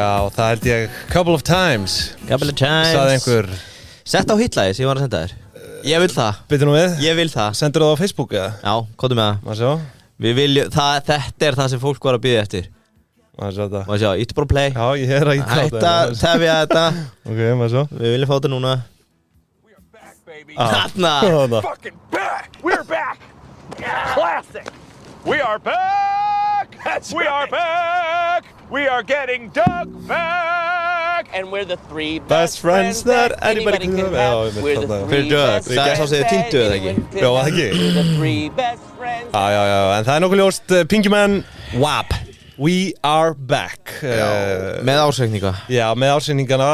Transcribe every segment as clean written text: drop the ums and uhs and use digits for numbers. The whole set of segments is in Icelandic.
Já, það held ég couple of times sagði einhver. Sett á hitlagið sem ég var að senda þér. Ég vil það. Byttu nú við. Ég vil það. Sendur það á Facebook eða? Já, komdu með það. Má sjá. Við viljum, þetta er það sem fólk var að bíða eftir. Má sjá þetta. Má sjá, íttu bara play. Já, ég er að íta þetta. Hætta, tefja þetta. Ok, má sjá. Við viljum fá þetta núna. Þarna. Fucking back! We're back! Classic! We are back! We are back! We are getting Doug back! And we're the three Best friends that anybody could have. Já, We're the þarna. three Fyrir Doug. best Það er sá sem þið týndu eða ekki? Já, það ekki. We're the three best friends. Já, en það er nokkuð ljóst Pinky Man, WAP. We are back. Með ásreikninga. Já, með ársýningana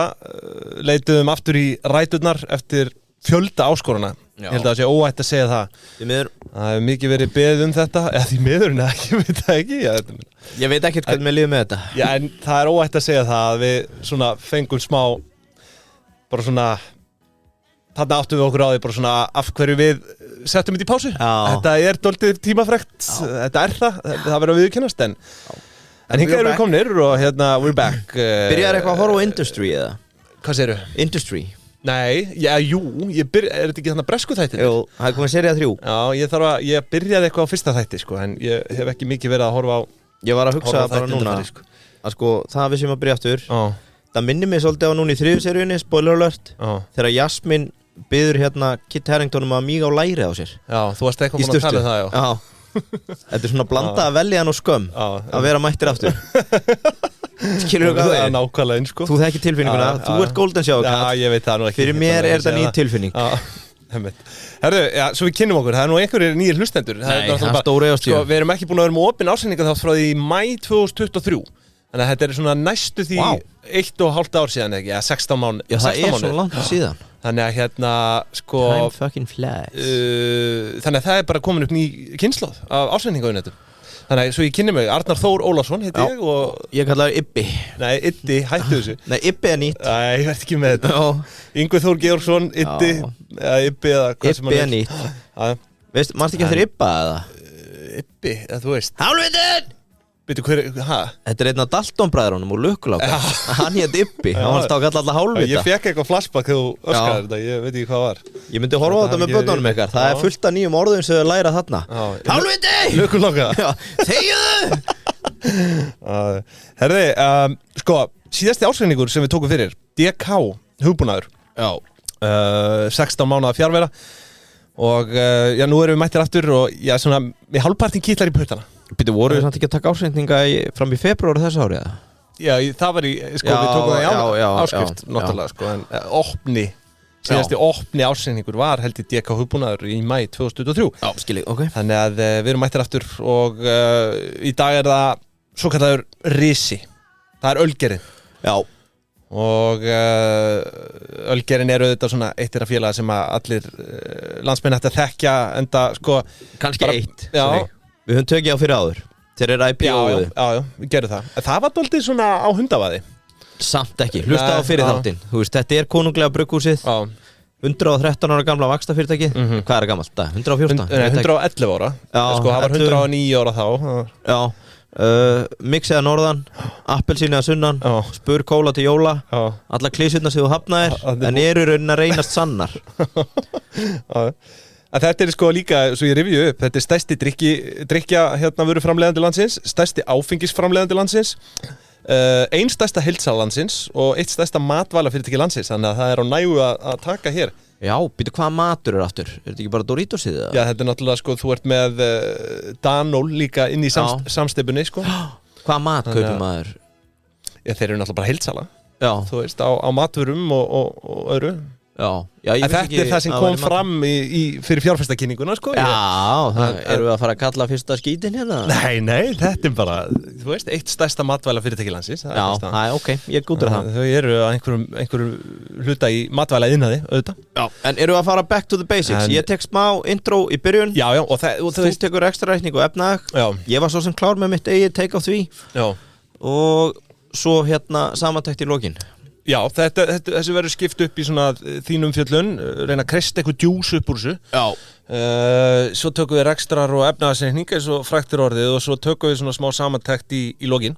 leituðum aftur í ræturnar eftir fjölda áskorana. Já. Ég held að það sé óætt að segja það. Því miður. Það hefur mikið verið beðið þetta, eða því miður, neða, ég veit það ekki. Ég veit ekkert hvernig mér líður með þetta. Já, en það er óætt að segja það að við svona fengum smá, bara svona, þarna áttum við okkur á því, bara svona af hverju við settum þetta í pásu. Já. Þetta er dálítið tímafrekt, þetta er það verður að viðurkennast, en hingað erum við komnir og hérna, we're back. Byrjar eitthvað að horfa á Industry eða? Hvað segirðu? Industry. Nei, er þetta ekki þarna bresku þættir? Jú, það er komið sería 3. Já, ég byrjaði eitthvað á fyrsta þætti, sko, en ég hef ekki mikið verið að horfa á Ég var að hugsa bara þætti núna undanfarið, sko. að sko, það við sem að byrja aftur Já, það minnir mig svolítið á núna í 3. seríunni, spoiler alert, já, þegar Jasmine biður hérna Kit Haringtonum að míga á læri á sér já, þú varst eitthvað í búin að sturtu. tala um það, já. Þetta er svona blanda að velja hann og skömm Já, að vera mættir aftur. Skilur þú hvað Það það er er? nákvæmlega eins, sko. Þú þekki tilfinninguna, Já, þú já. ert golden show Já, ég veit það nú ekki. Fyrir mér er þetta ný tilfinning. Já, einmitt. Herðu, já, svo við kynnum okkur, það er nú einhverjir nýjir hlustendur. Nei, náttúrulega það er stóri bara- ástríða. Sko, við erum ekki búin að vera með opinn ásendinga þátt frá því í mæ 2023. Þannig að þetta er svona næstu því Vá. 1,5 ár síðan, ekki? Ja, 16 mánuð. Já, það er svo langt síðan. Þannig að hérna, sko, Time fucking flies. þannig að það er bara komin upp ný kynnslóð af ásendingaunnetum. Þannig að svo ég kynni mig, Arnar Þór Ólafsson heiti Já. ég og, Ég kallaði Ibbi. nei, Iddi, hættu þessu. Nei, Ibbi er nýtt. Æ, ég verð ekki með þetta. Já, Yngvi Þór Georgsson, Iddi, Já. eða Ibbi eða hvað sem Ibbi er hann nýtt. Já, Veist, mannst ekki eftir Ibba eða? Ibbi, eða þú veist. Hálfvitinn! Byrju, hæ? Þetta er einn af Dalton-bræðrunum úr Lukkuláka. Hann hétt Ibbi, hann var stáð að kalla alltaf Ég hálfvita. fekk eitthvað flashback þegar þú öskraðir Já. þetta, ég veit ekki hvað var. Ég myndi horfa á þetta með börnunum ykkar. Það er fullt af nýjum orðum sem þau læra þarna. Já. Hálfviti! Lukkuláka. Já, þegiðu! Herði, sko, síðasti ásreiningur sem við tókum fyrir, DK, hugbúnaður, Já. 16 mánaða fjárvera og já, nú erum við mættir aftur og já, svona, við hálfpartin kýtlar í puttana. Býtu, voru við samt ekki að taka ásendinga fram í febrúar þessu ári eða? Já, það var í, sko, Já, við tókum það í já, áskrift, já, náttúrulega, sko, en síðasti opni ásreiningur var held í DK hugbúnaður í mæ 2023. Já, skilji, ok. Þannig að við erum mættir aftur og í dag er það svo kallaður risi. Það er ölgerinn. Já. Og ölgerinn eru auðvitað svona eitt þeirra félaga sem að allir landsmenn ætti að þekkja enda sko Kannski bara- eitt. Já. sorry. Við höfum tökið á fyrir áður. Þeir eru IPO-ið. já, við gerum það. En það var dálítið svona á hundavaði. Samt ekki. Hlusta á Nei, fyrir já. þáttinn. Þú veist, þetta er konunglega brugghúsið. Já. 113 ára gamla vaxtafyrirtækið. Hvað er það gamalt? 114? Ég veit ekki. 111 ára. Já, Sko, það var 11. 109 ára þá. Já. Mix eða norðan, appelsín eða sunnan, Já. spur kóla til jóla, Já. alla klísurnar sem þú hafnaðir, en eru í raunin að reynast sannar. Já. En þetta er sko líka, svo ég rifju upp, þetta er stærsti drykja hérna vöru framleiðandi landsins, stærsti áfengisframleiðandi landsins, ein stærsta heildsal landsins og eitt stærsta matvælafyrirtæki landsins, þannig að það er á nægu að taka hér. Já, býtu hvaða matur er aftur? Er þetta ekki bara Doritosið eða? Já, þetta er náttúrulega sko, þú ert með Danól líka inn í samsteypunni sko. Hvaða mat kaupir maður? Já, þeir eru náttúrulega bara heildsala, Já, þú veist, á matvurum og öðru. já, já, ég En vissi þetta ekki er það sem að kom væri mat- fram fyrir fjárfestakynninguna sko. Já, erum við að fara að kalla fyrsta skítin hérna? Nei, þetta er bara, þú veist, eitt stærsta matvælafyrirtæki landsins. Já, það er ok, ég gútur það. Þau eru að einhverjum hluta í matvæla innaði, auðvitað. Já. En eru við að fara back to the basics? En- Ég tek smá intro í byrjun. Já, og þú Þú tekur ekstra reikning og efnag. Já, Ég var svo sem klár með mitt eigið take á því. já. Og svo hérna samantækt í lokin. Já, þessu verður skipt upp í svona þínum fjöllun, reyna að kresta eitthvað djús upp úr þessu. Já. Svo tökum við rekstrar og efnaðarsreikning eins og fræktir orðið og svo tökum við svona smá samantækt í lokin.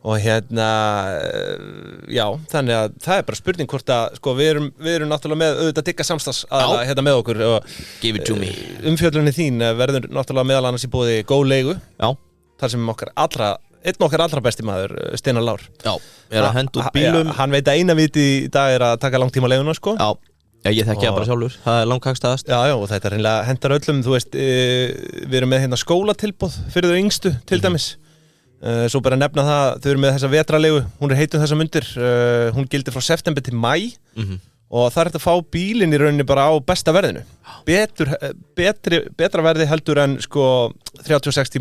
Og hérna, já, þannig að það bara spurning hvort að, sko, við erum náttúrulega með auðvitað digga samstags aðla hérna með okkur og Give it to me. Umfjöllunni þín verður náttúrulega meðal annars í boði góð leigu. Já. Þar sem einn okkar allra besti maður, Steinar Lár. Já, er að henda út bílum. Hann veit að eina viti í dag er að taka langtíma leiguna, sko. Já, ég þekki það bara sjálfur. Það er langkagstaðast. Já, og þetta hreinlega hendar öllum, þú veist, við erum með hérna skólatilboð fyrir þau yngstu, til dæmis. Svo bara nefna það, þau eru með þessa vetralegu, hún er heitum þessa mundir, hún gildir frá september til maí og það er hægt að fá bílinn í rauninni bara á besta verðinu. Betra verði heldur en sko 36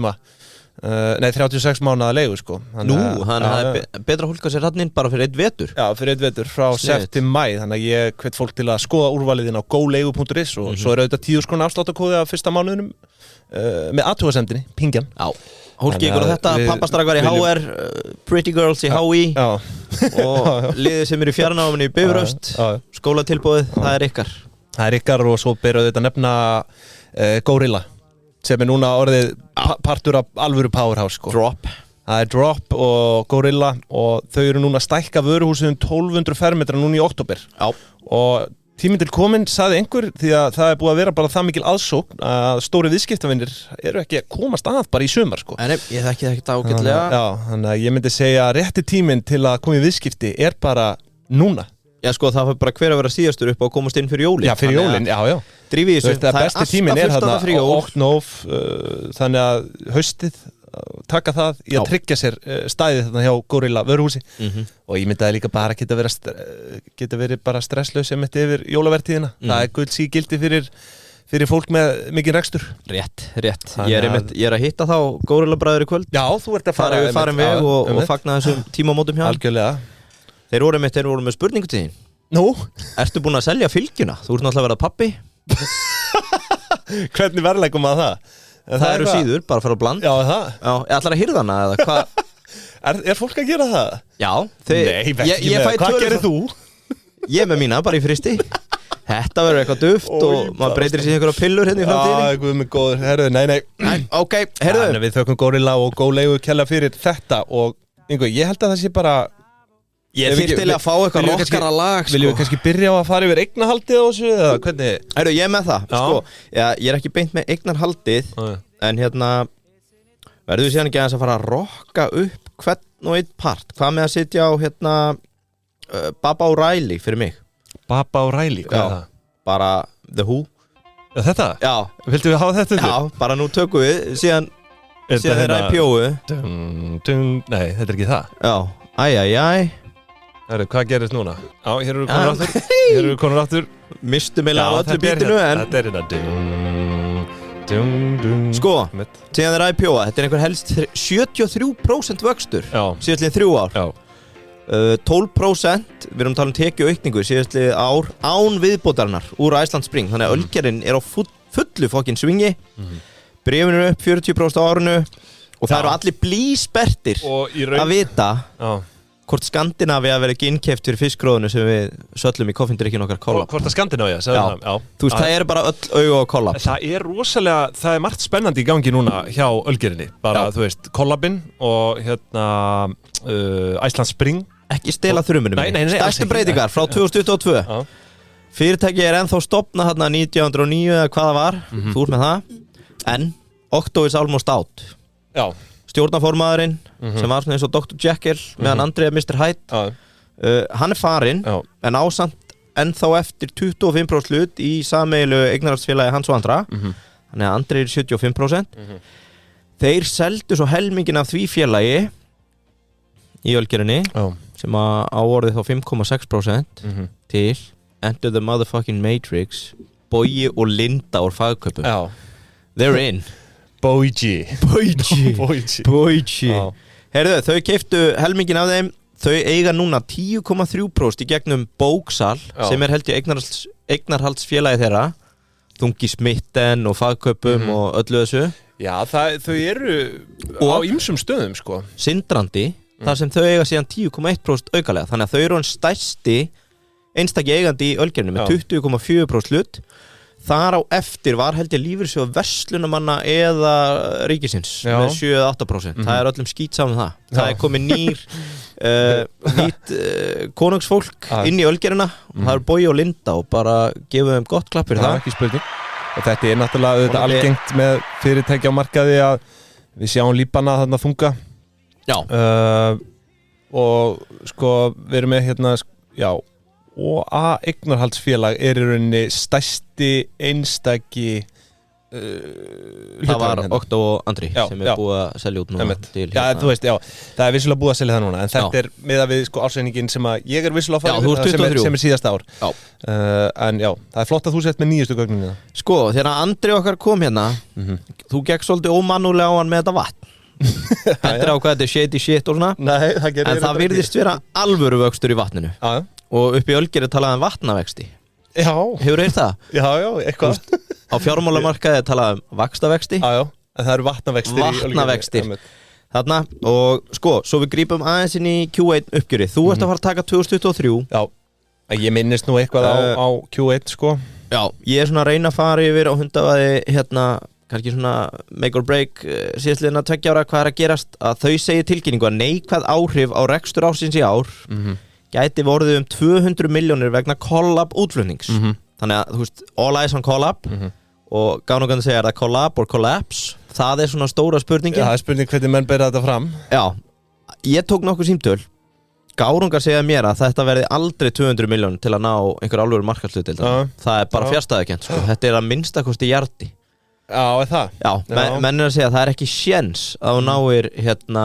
mánaða leigu sko. Þannig að það er betra að hólka sér hann inn bara fyrir einn vetur. Já, fyrir einn vetur frá sept til maí, þannig að ég hvet fólk til að skoða úrvaliðin á golegu.is og svo er auðvitað 10 króna afsláttarkóði af fyrsta mánuðinum með athugasemdinni, pingjan. Já. Hólki ykkur á þetta, pappastrakar í HR, Pretty Girls í HÍ og liðið sem eru í fjarnáminni í Bifröst, skólatilbóðið, það er ykkar. Það er ykkar og svo byrjuðu þetta nefna Gorilla sem er núna orðið partur af alvöru powerhouse sko. Drop. Það er Drop og Gorilla og þau eru núna að stækka vöruhúsið 1200 fermetra núna í október. Já. Og tíminn til komin, sagði einhver, því að það er búið að vera bara það mikil aðsókn að stóri viðskiptavinnir eru ekki að komast að bara í sumar sko. Nei, ég þekki það ekkert ágætlega. Já, þannig að ég myndi segja að rétti tíminn til að koma í viðskipti er bara núna. Já, sko, það var bara hver að vera síðastur upp og komast inn fyrir jólin. Já, fyrir jólin, já. Drífið þessu, það er besti tíminn er þarna október, þannig að haustið taka það í að tryggja sér stæðið þarna hjá Gorilla vöruhúsi og ég myndi að líka bara geta verið bara stresslaus sem þetta yfir jólavertíðina. Það er gulds í gildi fyrir fólk með mikið rekstur. Rétt. Ég er að hitta þá Gorilla bræður í kvöld. Já, þú ert að fara við farin veg og fagna þessum tímamótum hjá. Algjörlega. Þeir voru með spurningu til þín. Nú? Ertu búin að selja fylgjuna? Þú ert náttúrulega að vera pappi. Hvernig verðlegum að það? Það eru síður, bara að fara að bland. Já, það? Já, ég ætlar að hýrða hana, eða hvað? Er fólk að gera það? Já, Nei, hvað gerir þú? Ég með mína, bara í fristi. Þetta verður eitthvað duft og maður breytir sér einhverja pillur hérna í framtíðinni. Já, guð mig góður, herðu, nei. Ok, herðu. Við þökkum Gorilla og GóLeigu kella fyrir þetta og ég held að það sé bara Ég þyrst til að fá eitthvað rockara lag sko. Viljum við kannski byrja á að fara yfir eignarhaldið á þessu eða hvernig? Herru, ég er með það, sko ég er ekki beint með eignarhaldið en hérna verður við síðan ekki aðeins að fara að rocka upp hvern og einn part. Hvað með að sitja á hérna Baba O'Reilly fyrir mig? Baba O'Reilly, hvað er það? Bara The Who. Þetta? Já. Viltu við hafa þetta undir? Já, bara nú tökum við síðan þeirra í pjóu. Nei, þetta er ekki það. Já, æ. Herru, hvað gerist núna? Já, hér eru konur aftur. Mistu meila á öllu bítinu en þetta er hérna Sko, síðan þeirra í pjóa. Þetta er einhver helst 73% vöxtur síðastliðin 3 ár. Já. 12% við erum að tala tekju aukningu síðastliðið ár án viðbótarinnar úr Iceland Spring. Þannig að ölgerinn er á fullu fokkin svingi. Bréfin eru upp 40% á árinu og það eru allir blíspertir að vita hvort Skandinavia verið ekki innkeypt fyrir fiskgróðinu sem við söllum í koffindrykkinu okkar Collab. Hvort að Skandinavia, sagði það? Já. Þú veist, það er bara öll augu á Collab. Það er margt spennandi í gangi núna hjá ölgerinni. Bara, þú veist, Collabin og hérna Iceland Spring. Ekki stela þrumunum. Nei. Stærstu breytingar frá 2022. Fyrirtæki er ennþá stofnað hérna 1909 eða hvað það var. Þú ert með það. En Octo is almost out. Já. Stjórnarformaðurinn sem var svona eins og Dr. Jekyll meðan Andri er Mr. Hyde hann er farinn en ásamt ennþá eftir 25% hlut í sameiginlegu eignarhaldsfélagi hans og andra þannig að Andri er 75% þeir seldu svo helmingin af því félagi í ölgerinni sem á orðið þá 5,6% til Enter the Motherfucking Matrix Bogi og Linda úr fagköpum They're in Boigi Herðu, þau keiftu helmingin af þeim. Þau eiga núna 10,3% í gegnum Bóksal sem er held í eignarhaldsfélagi þeirra Þungi Smitten og fagköpum og öllu þessu. Já, þau eru á ýmsum stöðum sko. Sindrandi, þar sem þau eiga síðan 10,1% aukalega. Þannig að þau eru stærsti einstaki eigandi í ölgerinu með 20,4% hlut. þar á eftir var held ég lífeyrissjóður verslunamanna eða ríkisins með 7-8%. Það öllum skít saman það er komið nýtt konungsfólk inn í Ölgerina og það Bogi og Linda og bara gefum þeim gott klapp fyrir það. Ekki spurning. Og þetta náttúrulega algengt með fyrirtæki á markaði að við sjáum líbana þarna þunga. Já. Og sko við erum með hérna OA eignarhaldsfélag í rauninni stærsti einstaki það var Októ og Andri sem búið að selja út núna til þú veist, það vissulega búið að selja það núna en þetta miðað við sko ársreikningin sem að ég vissulega að fara sem síðasta ár en það flott að þú sett með nýjustu gögninu sko, þegar Andri okkar kom hérna þú gekk svolítið ómanúlega á hann með þetta vatn Þetta á hvað þetta shady shit og svona Nei, en það virðist vera alvöru vöxtur í vatninu og upp í Ölgeri talaði vatnavexti Hefur þér það? Já, eitthvað Á fjármálamarkaði talaði vaxtavexti en það eru vatnavextir Þarna, og sko, svo við grípum aðeins inn í Q1 uppgjöri Þú ert að fara að taka 2023 Já, ég minnist nú eitthvað á Q1 sko Já, ég svona að reyna að fara yfir á hundavaði hérna kannski svona make or break síðastliðina 2 ára hvað að gerast að þau segi tilkynningu að neikvæð áhrif á rekstur ársins í ár gæti vorðið 200 milljónir vegna collab útflutnings þannig að þú veist all eyes on collab og gánugandi segja það collab or collapse það svona stóra spurningin það spurning hvernig menn bera þetta fram Já, ég tók nokkuð símtöl Gárungar segja mér að þetta verði aldrei 200 miljónir til að ná einhver alvöru markaðslut það bara fjarstæðukent sko. Þetta að minnstakosti hjarti Já, það? Já, menn að segja að það ekki séns að þú náir hérna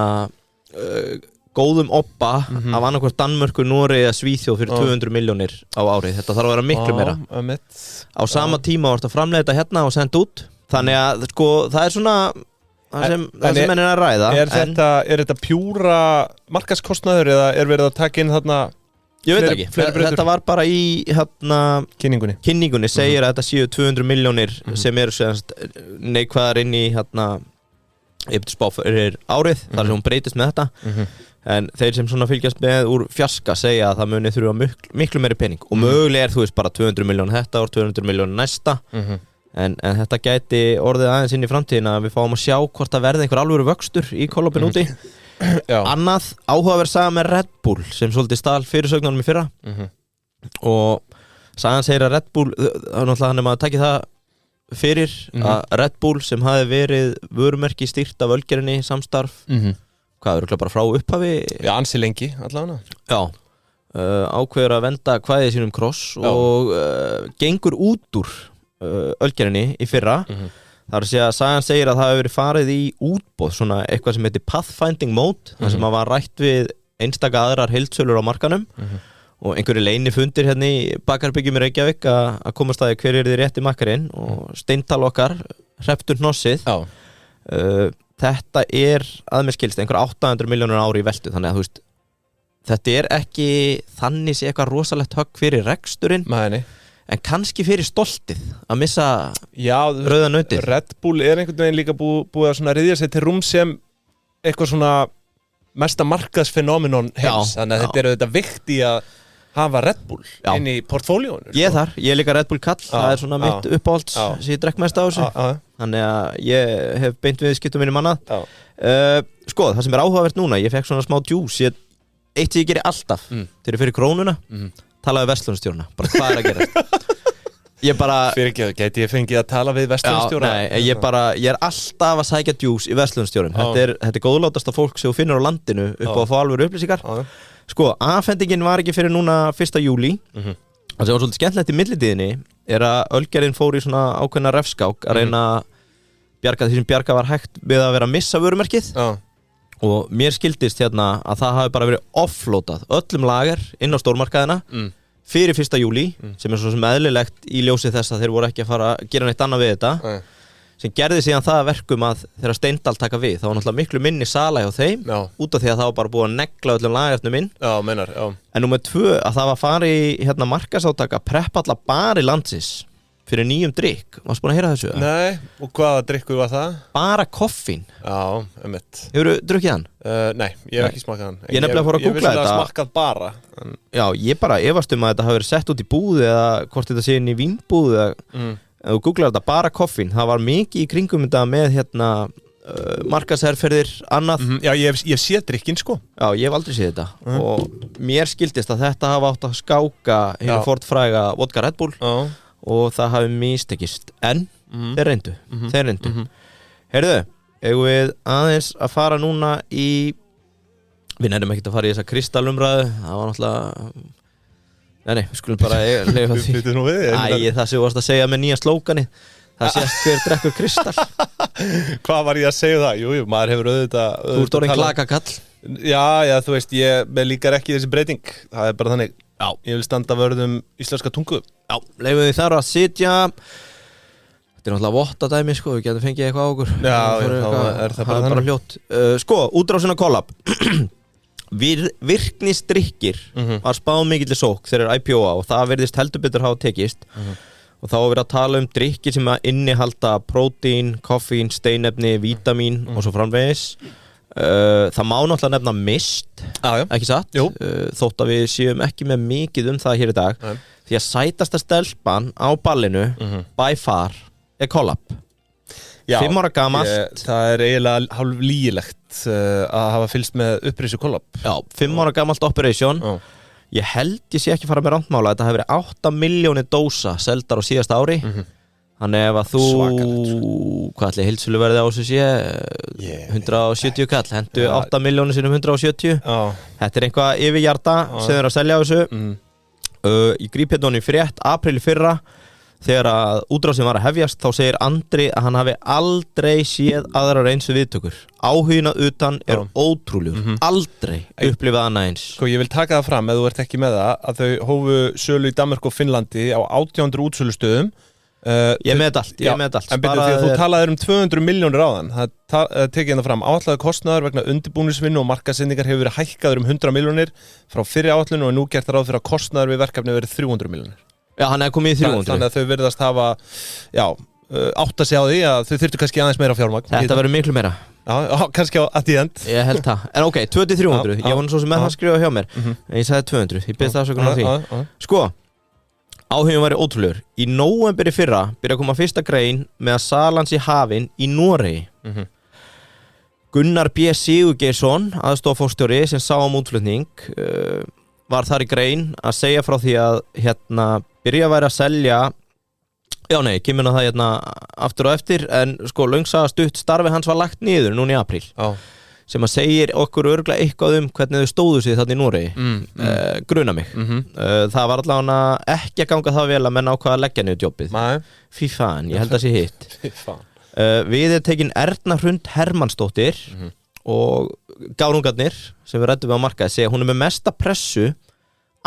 góðum oppa af annarkvort Danmörku, Noregi eða Svíþjóð fyrir 200 milljónir á árið. Þetta þarf að vera miklu meira. Á sama tíma varst að framleiða þetta hérna og senda út. Þannig að sko, það svona það sem menn að ræða. Er þetta pjúra markaðskostnaður eða verið að taka inn þarna Ég veit ekki, þetta var bara í hérna, kynningunni segir að þetta séu 200 milljónir sem eru neikvæðar inn í hérna, spá fyrir árið þar sem hún breytist með þetta en þeir sem svona fylgjast með úr fjarska segja að það muni þurfa miklu meiri pening og mögulega þú veist bara 200 milljónir þetta ár, 200 milljónir næsta en þetta gæti orðið aðeins inn í framtíðina að við fáum að sjá hvort það verði einhver alvöru vöxtur í kollopin úti Annað áhugaverð saga með Red Bull sem svolítið stál fyrirsögnunum í fyrra og sagan segir að Red Bull það náttúrulega hann maður takið það fyrir að Red Bull sem hafi verið vörumerki stýrt af Ölgerinni samstarf hvað eru bara frá upphafi ansi lengi allavega ákveður að venda kvæðið sínum kross og gengur út úr Ölgerinni í fyrra Það að segja að sagan segir að það hefur verið farið í útboð svona eitthvað sem heitir pathfinding mode þar sem að var rætt við einstaka aðrar heildsölur á markanum og einhverju leini fundir hérna í bakarbyggjum í Reykjavík að komast að hver er þið rétti makkarinn og steintal okkar hrepptur hnossið þetta að mér skilst einhver 800 milljónir ári í veltu þannig að þú veist þetta ekki þannig sé eitthvað rosalegt högg fyrir reksturinn en kannski fyrir stoltið að missa rauða nautið Red Bull einhvern veginn líka búið að ryðja sig til rúm sem eitthvað svona mesta markaðsfenómenon heims þannig að þetta þetta vikt í að hafa Red Bull inn í portfóljónu Ég er líka Red Bull kall það svona mitt uppáhalds sem ég drekk mest á þessu þannig að ég hef beint við skiptum minni manna sko, það sem áhugavert núna ég fekk svona smá juice eitt sem ég geri alltaf þegar ég fyrir krónuna talaði verslunarstjórna, bara hvað að gerast Ég bara Gæti ég fengið að tala við verslunarstjóra? Nei, ég er alltaf að sækja djús í verslunarstjórn Þetta er góðlátasta fólk sem þú finnur á landinu upp á að fá alvöru upplýsingar Sko, afhendingin var ekki fyrir núna 1. júlí Það sem var svolítið skemmtilegt í millitíðinni er að Ölgerinn fór í svona ákveðna refskák að reyna að bjarga því sem bjarga var hægt við að vera að missa vörumerkið og mér skildist hérna að það hafi bara verið offlótað öllum lager inn á stórmarkaðina fyrir 1. júlí sem svo sem eðlilegt í ljósi þess að þeir voru ekki að fara að gera neitt annað við þetta sem gerði síðan það verkum að þegar Steindal taka við þá var náttúrulega miklu minni sala hjá þeim út af því að það var bara búið að negla öllum lagarnum inn en númer 2 að það var farið í hérna markaðsátaka preppa alla bari landsins fyrir nýjum drykk, varstu búin að heyra þessu? Nei, og hvaða drykkur var það? Bara koffín Hefurðu drukkið hann? Nei, ég hef ekki smakað hann Ég nefnilega fór að googla þetta Ég vissi smakað bara Já, ég bara efast að þetta hafi verið sett út í búð eða hvort þetta sé inn í vínbúð ef þú googlar þetta bara koffín, það var mikið í kringum þetta með hérna markaðsherferðir annað. Já, ég hef séð drikkinn sko. Já, ég hef aldrei séð þetta og mér skildist að þetta hafa átt að skáka hérna fortfræga vodka Red Bull og það hafi mistekist en þeir reyndu. Heyrðu, eigum við aðeins að fara núna í við nefnum ekkert að fara í þessa kristallumræðu, það var náttúrulega Nei, við skulum bara leifa því. Það sem þú varst að segja með nýja slókani, það sést hver drekkur kristall. Hvað var ég að segja það? Jú, maður hefur auðvitað... Þú ert orðinn klakakall. Já, þú veist, mér líkar ekki þessi breyting. Það er bara þannig. Já. Ég vil standa vörð íslenska tungu. Já, leifum við þar að sitja. Þetta er náttúrulega vottadæmi, sko, við getum fengið eitthvað á okkur. Já, þá er það bara hljótt. Sko, útrásin á kollab. Virknisdrykkir var spáð mikill sók þegar IPO-a og það verðist heldur betur hafa tekist og þá var verið að tala drykkir sem að innihalda prótín, koffín, steinefni, vítamín og svo framvegis. Það má náttúrulega nefna mist, ekki satt? Þótt að við séum ekki með mikið það hér í dag því að sætasta stelpan á ballinu by far er kollab. 5 ára gamalt. Það er eiginlega hálf lýgilegt að hafa fylgst með upprisu kollab. Já, 5 ára gamalt operation. Ég held ég sé ekki fara með randmála. Þetta hefur verið 8 milljónir dósa seldar á síðasta ári. Þannig ef að þú, hvað ætli heildsöluverðið á þessu sé? 170 kall, hendu 8 milljónir sinum 170. Þetta er eitthvað yfirhjarta sem þeir að selja á þessu. Ég gríp hérna honum í frétt, apríl í fyrra. Þegar að útrásin var að hefjast þá segir Andri að hann hafi aldrei séð aðrar eins viðtökur. Áhuginn að utan er ótrúlegur. Aldrei upplifað annað eins. Sko ég vil taka það fram ef þú ert ekki með það að þau hófu sölu í Danmörku og Finnlandi á 1800 útsölustöðum. Ég er með allt, En byrju því að þú talaðir 200 milljónir áðan. Það tekið hérna fram. Áætlaður kostnaður vegna undirbúningsvinnu og markaðsendingar hefur verið hækkaður 100 milljónir frá fyrri áætlun og nú gert ráð fyrir að kostnaður við verkefni verið 300 milljónir. Já, hann er komið í 300. Þannig að þau virðast hafa, átt að segja á því að þau þurftu kannski aðeins meira fjármagn. Þetta verður miklu meira. Já, kannski at the end. Ég held það. En ok, 200-300. Ég var nú svo sem með það skrifa hjá mér. En ég sagði 200. Ég byrði það söguna á því. Sko, áhugin væri ótrúlegur. Í nóvember í fyrra byrja að koma fyrsta grein með að salan sé hafin í Noregi. Gunnar B. Sigurgeirsson, aðstofforstjóri sem sá útflutning, var þar í grein að segja frá því að byrja að væri að selja kemur það aftur og eftir en sko löngsaga stutt starfi hans var lagt niður núna í apríl sem að segir okkur örugglega eitthvað hvernig þau stóðu sig þarna í Noregi gruna mig það var allavega ekki að ganga það vel að menn ákvaða að leggja niður jobbið fí fan, ég held að sé hitt við tekin Erna Hrund Hermannsdóttir og gárungarnir sem við ræddum á markaði segja hún með mesta pressu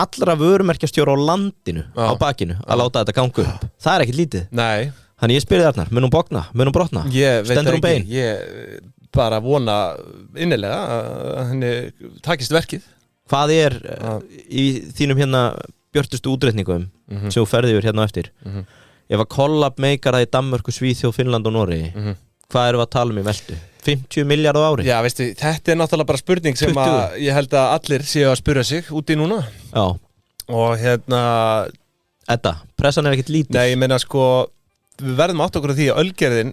allra vörumerkjastjóra á landinu á bakinu að láta þetta ganga upp það er ekkert lítið þannig ég spyrir Ernar, mun hún bogna, mun hún brotna stendur hún bein ég bara vona innilega að henni takist verkið hvað er í þínum björtustu útreikningum sem þú ferði yfir á eftir ef að kollab meikar það í Danmörku, Svíþjóð, Finnland og Noregi hvað erum við að tala í veltu? 50 milljarð á ári? Já, veistu, þetta náttúrulega bara spurning sem að ég held að allir séu að spyrja sig úti núna. Já. Og Edda, pressan er ekkert lítið. Nei, ég meina sko, við verðum átt okkur á því að ölgerðin,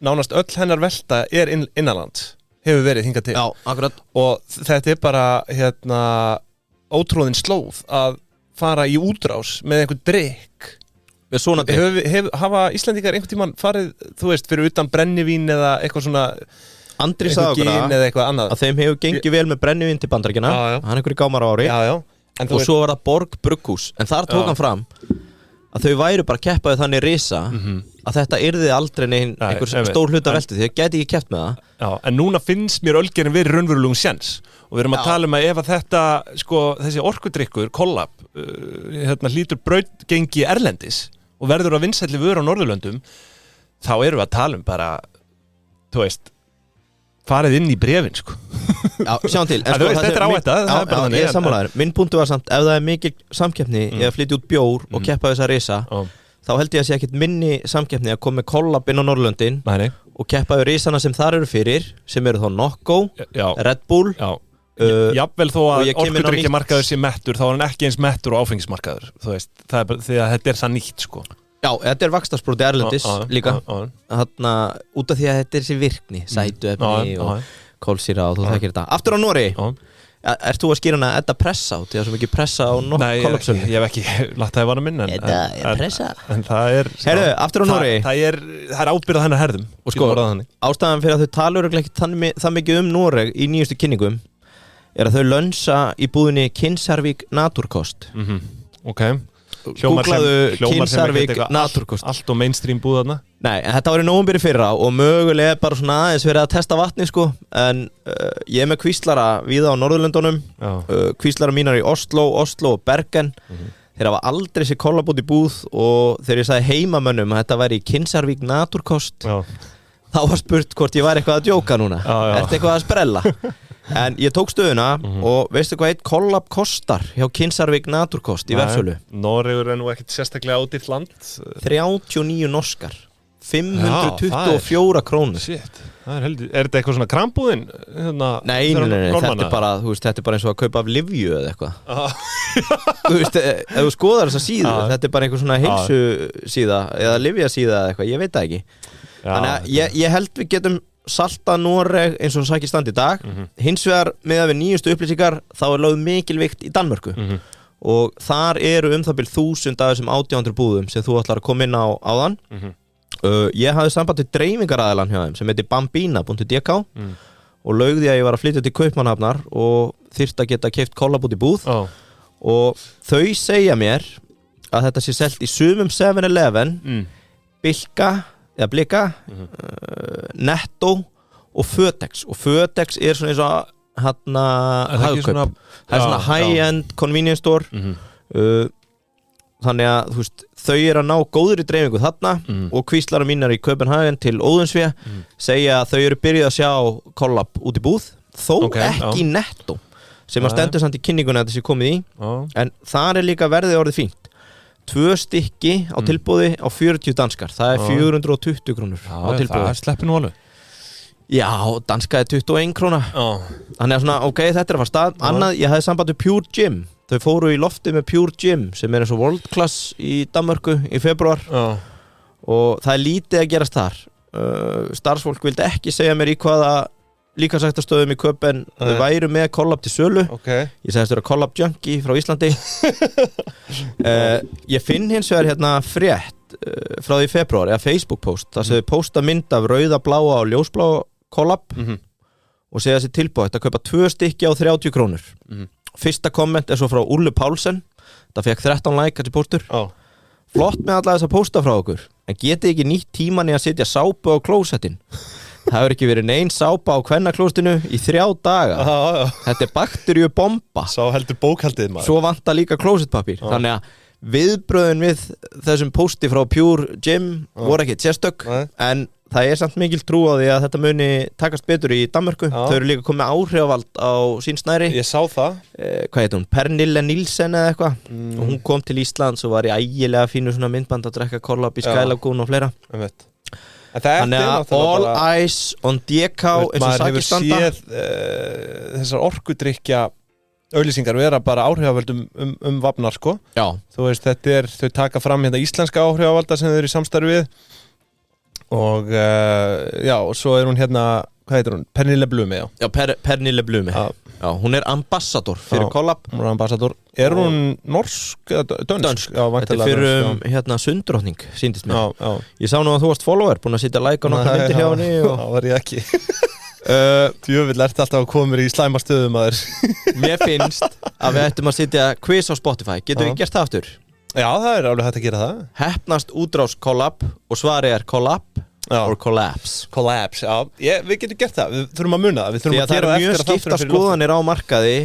nánast öll hennar velta er innanlands, hefur verið hingað til. Já, akkurat. Og þetta er bara, ótrúðin slóð að fara í útrás með einhvern drykk. Hafa Íslendingar einhvern tímann farið, þú veist, fyrir utan brennivín eða eitthvað svona Andri sagði okkur að þeim hefur gengið vel með brennivín til Bandaríkjanna hann einhverju gámar á ári og svo var það Borg brugghús en þar tók hann fram að þau væru bara keppaði þannig risa að þetta yrði aldrei einhver stór hluta velti því þau gæti ekki keppt með það en núna finnst mér ölgerinn verið raunverulegum séns og við erum að tala að ef að þetta sko, þessi orkudrykkur, kollab hlýtur brautgengi erlendis og verður að vinsælli vöru á Norðurlöndum þá erum við að tala bara þú veist farið inn í brefin sko Já, sjáum til en sko, þetta er áhætta ég er sammálaður, minn punktu var samt ef það er mikil samkeppni í að flytja út bjór og keppa þessa risa þá held ég að sé ekkert minni samkeppni að koma með kollab inn á Norðurlöndin og keppa við risana sem þar eru fyrir sem eru þá Nocco, Red Bull jafnvel þó að orkudrykkjamarkaður sé mettur þá er hann ekki eins mettur og áfengismarkaður þú veist, það er bara því að þetta er það nýtt sko Já, þetta vaxtarspróti erlendis líka þarna, út af því að þetta þessi virkni sætuefni og kólsýra og þú þekkir þetta. Aftur á Noregi Ert þú að skýra hana Edda pressa út? Það er svo mikið pressa á kollapsölunni. Nei, ég hef ekki lagt það í vana minn Edda pressa En það er Herðu, aftur á Noregi Það er ábyrgð hennar herðum Og sko, ástæðan fyrir að þau tala ekki það mikið Noreg í nýjustu kynningum er að þau lönsa í búðinni Kinsarvik Naturkost Ok Googlaðu Kinsarvik Naturkost Allt og mainstream búðarna Nei, en þetta var í nóvember í fyrra og mögulega bara svona aðeins verið að testa vatni sko en ég er með kvíslara víða á Norðurlöndunum kvíslara mínar í Oslo og Bergen þeir hafa aldrei sér kollab út í búð og þegar ég sagði heimamönnum að þetta væri Kinsarvik Naturkost þá var spurt hvort ég væri eitthvað að djóka núna Ertu eitthvað að sprella? En ég tók stöðuna og veistu hvað eitt kollab kostar hjá Kinsarvik Naturkost í vefsölu? Noregur nú ekkert sérstaklega ádýrt land 39 norskar 524 krónur Shit, það er heldur Er þetta eitthvað svona krambúðin? Nei, þetta er bara þú veist, þetta er bara eins og að kaupa af Livju eða eitthvað Þú veist, ef þú skoðar þessa síðu þetta er bara eitthvað svona heilsu síða eða Livja síða eða eitthvað, ég veit það ekki Þannig að ég held við getum salta Noreg eins og sækir stand í dag hins vegar með að við nýjustu upplýsingar þá er lögð mikil vikt í Danmörku og þar eru það bil 1000 af þessum 1800 búðum sem þú ætlar að koma inn á áðan ég hafði samband til dreifingaraðilan hjá þeim sem heitir bambina.dk og laugði að ég var að flytja til Kaupmannahafnar og þyrfti að geta keypt kollab út í búð og þau segja mér að þetta sé selt í sumum 7-Eleven Blika Netto og Fötex er svona eins og Hagkaup það er svona high-end convenience store þannig að þú veist þau eru að ná góðri dreifingu þarna og kvíslara mínar í Köpenhagen til Óðinsvé segja að þau eru byrjuð að sjá kollab út í búð þó ekki Netto sem að stendur samt í kynningunni að þessi komið í en þar er líka verðið orðið fínt 2 stykki á tilbúði á 40 danskar það er 420 krónur á tilbúði það sleppir nú alveg Já, danska er 21 króna Þannig að svona, ok, þetta er að fara stað Annað, ég hefði samband við Pure Gym Þau fóru í lofti með Pure Gym sem er eins og World Class í Danmörku í febrúar og það er lítið að gerast þar starfsfólk vildi ekki segja mér í hvaða líkamsræktarstöðum í Köpen þau væru með kollab til sölu Ég segist vera kollab junkie frá Íslandi Ég finn hins vegar hérna frétt frá því febrúar eða Facebook post þar sem þau posta mynd af rauða, bláa og ljósblá kollab og segja sér tilbúið að kaupa 2 stykki á 30 krónur Fyrsta komment er svo frá Úllu Pálsen það fekk 13 like þessi póstur Flott með alla þessa pósta frá okkur en getið ekki nýtt tíman í að setja sápu á klósettin Það hefur ekki verið nein sápa á kvennaklóstinu í 3 daga Þetta er bakteríubomba Sá heldur bókhaldið maður Svo vantar líka klósettpapír Þannig að viðbröðin við þessum pósti frá Pure Gym voru ekki sérstök en það er samt mikil trú á því að þetta muni takast betur í Danmörku Þau eru líka komið áhrifavald á sín snæri Ég sá það Hvað heit hún? Pernille Nielsen eða eitthvað og hún kom til Íslands og var í ægilega fínu svona myndband að drekka kollab í Skylagún og fleira Þannig að all eyes on DK eins og sakir standa Maður hefur séð þessar orkudrykkja auglýsingar vera bara áhrifavöldum vafnar sko Já Þú veist þetta þau taka fram hérna íslenska áhrifavalda sem þau eru í samstarfi við og já og svo hún hérna hvað heitir hún? Pernille Blume Já Pernille Blume Já hún er ambassador fyrir kollab Hún er ambassador hún norsk eða dönsk? Já Þetta er fyrir hérna sundrótning síndist mér Ég sá nú að þú varst follower búin að sitja like á nokkra myndir hjá henni Það var ég ekki Djöfull ertu alltaf að koma í slæma stöðum aður Mér finnst að við ættum að sitja quiz á Spotify Getum við gert það aftur? Já það er alveg hægt að gera það Heppnast útrás kollab og svarið er kollab or collapse já við getum gert það Við þurfum að muna það Því að það eru mjög skipta skoðanir á markaði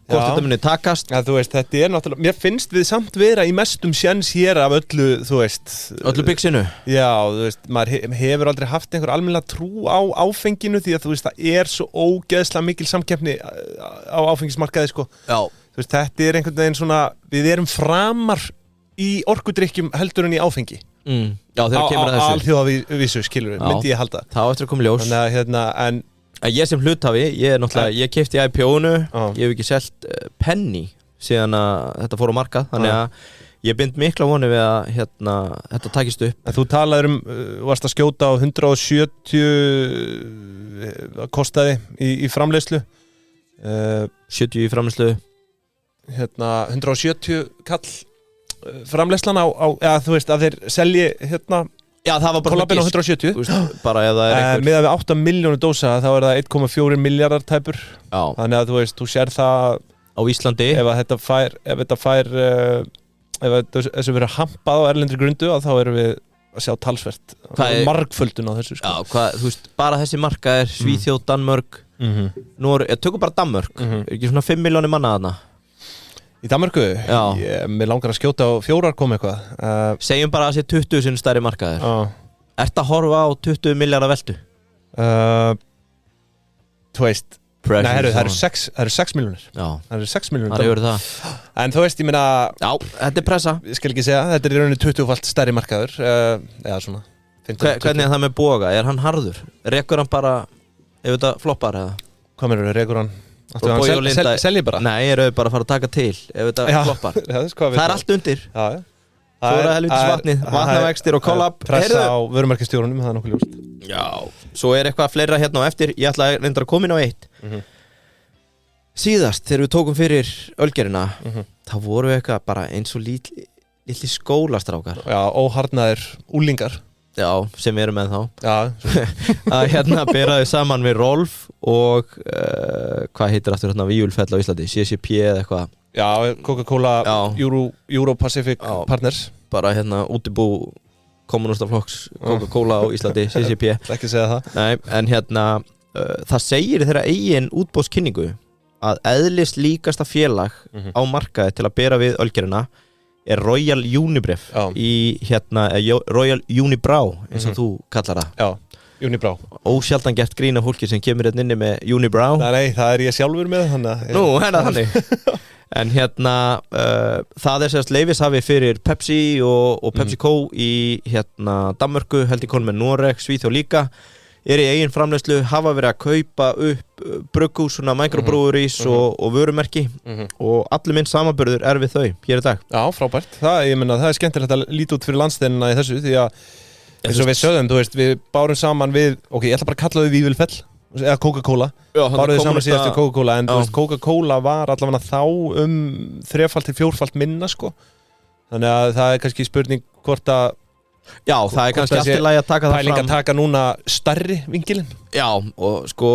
hvort þetta muni takast Þú veist þetta er náttúrulega Mér finnst við samt vera í mestum sjens hér af öllu þú veist Öllu bygginu Já þú veist maður hefur aldrei haft einhver almennilega trú á áfenginu því að þú veist það er svo ógeðslega mikil samkeppni á áfengismarkaði sko Já Þú veist þetta er einhvern veginn svona við erum framar í orkudrykkjum heldur en í áfengi Já þegar kemur að þessu alþjóðavísu skilur við myndi ég halda Það á eftir að koma ljós Þannig að hérna en Ég sem hluthafi, ég keypti IPO-nu Ég hef ekki selt penny síðan að þetta fór á markað Þannig að Ég bind mikla voni við að þetta takist upp. En þú talaður varst að skjóta á 170 kostaði í framleiðslu 70 í framleiðslu 170 kall framleiðslan á þú veist að þeir selji Já, það var bara kollabinn á 170 bara ef það einhver miðað við 8 milljónir dósa þá það 1,4 miljardar tæpur þannig að þú veist, þú sér það á Íslandi ef þetta fær ef þessu verður hampað á erlendri grundu þá erum við að sjá talsvert margföldun á þessu sko. Já, þú veist, bara þessi marka Svíþjóð, Danmörk tökum bara Danmörk ekki svona 5 milljónir manna þarna Í Danmörku? Mér langar að skjóta á 4 kom eitthvað Segjum bara að sé 20 sinni stærri markaðir Ertu að horfa á 20 miljardar veltu? Þú veist Nei, það eru 6 miljónir Það eru 6 miljónir En þú veist, ég meina Já, þetta pressa Ég skal ekki segja, þetta í rauninni 20-falt stærri markaður Já, svona 15, Hvernig það með Boga? Hann harður? Rekur hann bara ef þetta floppar eða? Hvað meður, rekur hann? Selji bara? Nei, eru bara að fara að taka til ef þetta floppar Það allt undir Fóra helvitis vatnið, vatnavextir og kollab Pressa á vörumerkjastjórunum, það nokkuð ljóst Já, svo eitthvað fleira hérna á eftir Ég ætla að reynda að koma inn á eitt Síðast, þegar við tókum fyrir ölgerina þá voru við eitthvað bara eins og litli skólastrákar Já, óharnaðir úlingar Já, sem við erum með þá Já að beraði saman við Rolf og hvað heitir aftur víulfell á Íslandi, CCP eða eitthvað Já, Coca-Cola Euro-Pacific Partners bara útibú kommunistaflokks Coca-Cola á Íslandi, CCP Ekki segja það Nei, en það segir þeirra eigin útboðskynningu að eðlis líkasta félag á markaði til að bera við ölgerina Royal Unibref í Royal Unibrá eins og þú kallar það Já, Unibrá Ósjaldan gert grín af fólki sem kemur hérna inni með Unibrá Nei, það ég sjálfur með Nú, þannig En það sérst leifishafi fyrir Pepsi og PepsiCo í Danmörku, held ég konum með Noreg, Svíþjóð líka í eigin framleiðslu, hafa verið að kaupa upp brugghús, svona microbreweries og vörumerki og allir minn samanburður við þau hér í dag Já, frábært, ég meina það skemmtilegt að líta út fyrir landsteinina í þessu því að eins og við sögðum, þú veist, við bárum saman við ég ætla bara að kalla þau Vífilfell eða Coca-Cola, bárum við saman síðast við Coca-Cola en Coca-Cola var allavega þá 3-falt til 4-falt minna sko þannig að það kannski spurning hvort að Já, það kannski allt í lagi að taka það fram Pæling að taka núna stærri vingilinn Já, og sko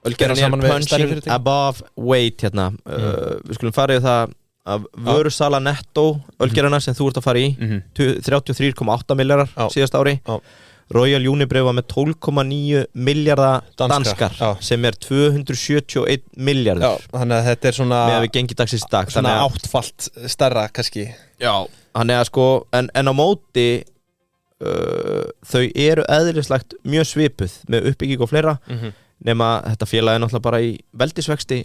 Ölgerinn punching above weight Við skulum fara í það að vörusala netto Ölgerina sem þú ert að fara í 33,8 miljardar síðast ári Royal Unibref var með 12,9 miljardar danskar sem 271 miljardur Þannig að þetta svona með að við gengi dagsins dag Svona 8-falt stærra kannski Já, þannig að sko en á móti þau eru eðlislegt mjög svipuð með uppbygging og fleira nema þetta félag náttúrulega bara í veldisvexti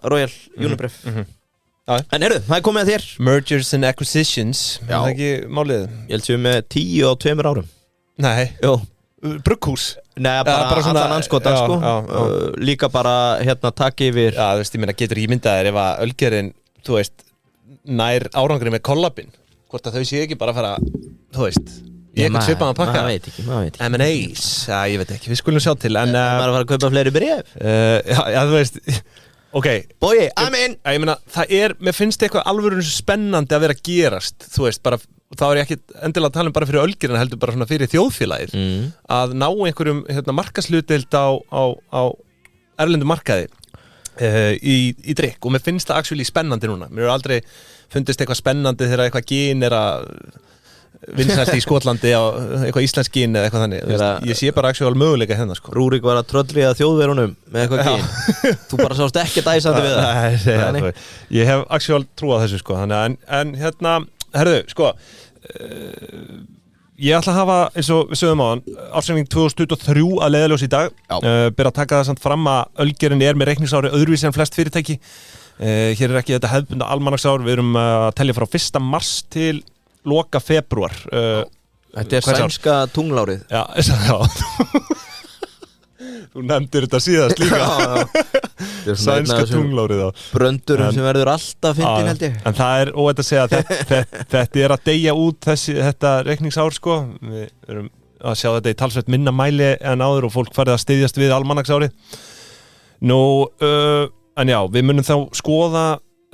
Royal Unibref En það komið að þér Mergers and Acquisitions Það er ekki málið Ég held sem með 10 á 2 árum Nei, brugghús Nei, bara svona anskotan sko líka bara takk yfir Já, þú veist, ég meina getur ímyndaðir ef að ölgerinn, þú veist nær árangri með kollabinn hvort að þau séu ekki bara að fara þú veist, ég ekkert svipaðan að pakka maður veit ekki M&A's, já, ég veit ekki, við skulum sjá til en maður að fara að kaupa fleiri bréf já, þú veist ok, bogi, amen ég meina, mér finnst eitthvað alveg spennandi að vera að gerast þú veist, bara þá ég ekki endilega að tala bara fyrir ölgerina heldur bara svona fyrir þjóðfélagið að ná einhverjum markaðshlutdeild á erlendum markaði í drikk og mér finnst það actually spennandi núna mér aldrei fundist eitthvað spennandi þegar eitthvað gin að vinsælt í Skotlandi á eitthvað íslensk gin eða eitthvað þannig ég sé bara actually möguleika hérna sko Rúrik var að tröllriða þjóðverunum með eitthvað gin þú bara sást ekki dæsandi við það ég hef actually trúað þessu sko þannig en herðu, sko ég ætla að hafa, eins og við sögum á hann ársending 2023 að leiðaljós í dag ber að taka það samt fram að ölgerinn með reikningsári öðruvísi en flest fyrirtæki hér ekki þetta hefðbunda almanaksár við erum að telja frá 1. mars til loka febrúar Þetta sænska tunglárið Já þú nefndir þetta síðast líka Sænska tunglárið á bröndurum sem verður alltaf fyndin held ég. En það er óætt að segja að þetta er að deyja út þetta reikningsár sko. Við erum að sjá þetta í talsvert minna mæli en áður og fólk farið að styðjast við almanaksári. En já, við munum þá skoða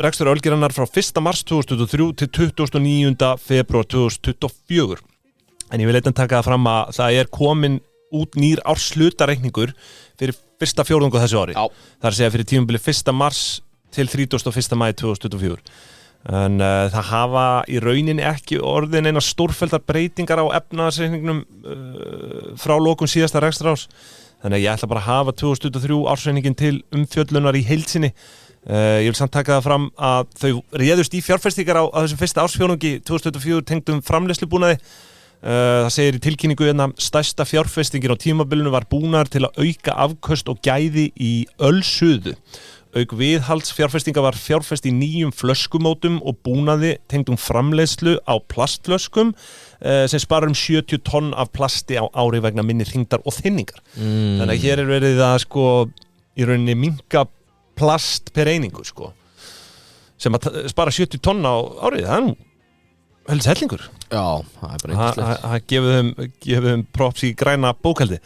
rekstur Ölgerarinnar frá 1. mars 2023 til 29. febrúar 2024. En ég vil eitthvað taka það fram að það er komin út nýr árshlutareikningur fyrir fyrsta fjórðungu þessu ári. Já. Það er að segja fyrir tímabili 1. mars til 31. maí 2024. En það hafa í rauninni ekki orðin eina stórfelldar breytingar á efnahagsreikningnum frá lokum síðasta rekstrarárs. Þannig að ég ætla bara að hafa 2023 ársreikningin til umfjöllunar í heild sinni. Ég vil samt taka það fram að þau réðust í fjárfestingar á þessum fyrsta ársfjórðungi 2024 tengdum framleiðslubúnaði. Það segir í tilkynningu stærsta fjárfestingin á tímabilinu var búnar til að auka afköst og gæði í ölsuðu. Auk viðhaldsfjárfestinga var fjárfest í nýjum flöskumótum og búnaði tengdum framleiðslu á plastflöskum sem sparar 70 tonn af plasti á ári vegna minni þyngdar og þynningar. Þannig að hér er verið að sko í rauninni minnka plast per einingu sko sem að spara 70 tonn á árið. Það er nú helst hellingur. Já, það er bara einhverslegt. Það gefið þeim props í græna bókaldi.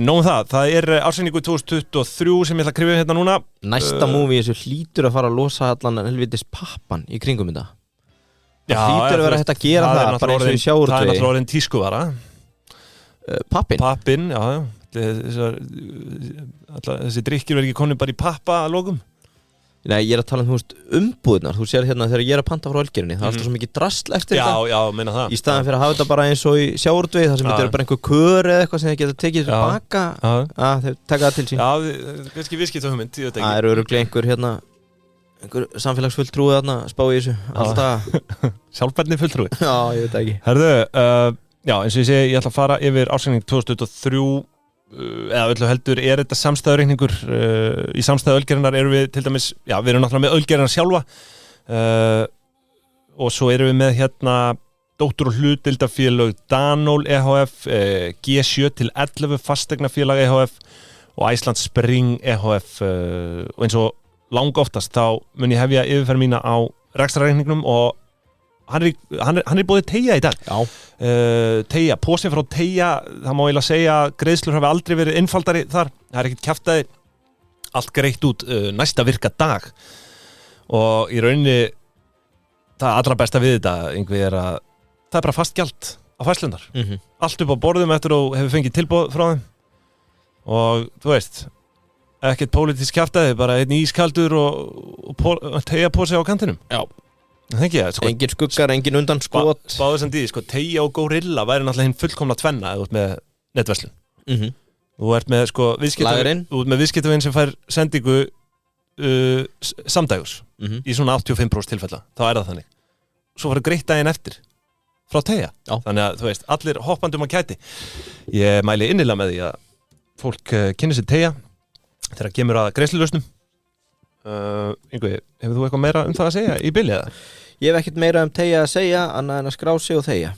Nóum það er ársreiningu 2023 sem ég ætla að krifa hérna núna. Næsta movie þessu hlýtur að fara að losa allan helvitis pappan í kringum þetta. Það hlýtur að vera hægt að gera það bara eins og í sjávarútvegi. Það er náttúrulega orðin tískuvara. Pappin, já. Þessi drykkir verður ekki komin bara í pappa að lokum. Nei, ég er að tala umbúðnar. Þú sér hérna þegar ég er að panta frá Ölgerinni, það er alltaf svo mikið drasl eftir þetta. Já, meina það. Í staðan fyrir að hafa þetta bara eins og í sjávarútvegi þar sem þetta er bara einhver kör eða eitthvað sem þeir geta tekið tilbaka. Þeir taka það til sín. Já, kannski viðskiptahugmynd, ég veit ekki. Það eru örugglega einhver samfélagsfulltrúi þarna spá í þessu. Alltaf sjálfbærni fulltrúi. Já, ég veit ekki. Herðu, já, eins og ég segi, ég ætla að fara yfir ársreikning 2023 eða öllu heldur er þetta samstæðureikningur í samstæðu Ölgerinnar erum við til dæmis, já við erum náttúrulega með Ölgerinnar sjálfa og svo erum við með hérna dóttur- og hlutdeildarfélög Danól EHF, G7 til 11 fasteignafélag EHF og Iceland Spring EHF og eins og langoftast þá mun ég hefja yfirferð mína á rekstrarreikningnum og hann er búið Teygja í dag. Já. Teygja, pósi frá Teygja, það má eiginlega segja að greiðslur hafi aldrei verið einfaldari þar. Það er ekkert kjaftaði, allt greitt út næsta virka dag. Og í rauninni það allra besta við þetta einhver er að það er bara fast gjald á færslunar. Allt upp á borðum eftir að hefur fengið tilboð frá þeim. Og þú veist, ekkert pólitísk kjaftaði, bara einn ískaldur og Teygja pósi á kantinum. Já. Engin skuggar, engin undan skot. Báður sem því, Teygja og Gorilla væri náttúrulega hinn fullkomna tvenna eða út með netverslun. Þú ert með viðskiptavinn sem fær sendingu samdægurs í svona 85% tilfella, þá er það þannig. Svo farið greitt daginn eftir frá Teygja. Þannig að þú veist, allir hoppandum að kæti. Ég mæli innilega með því að fólk kynni sér Teygja þegar kemur að greiðslulausnum. Yngvi, hefur þú eitthvað meira það að segja í bili eða? Ég hef ekkert meira Teygja að segja annað en að skrá sig og þegja.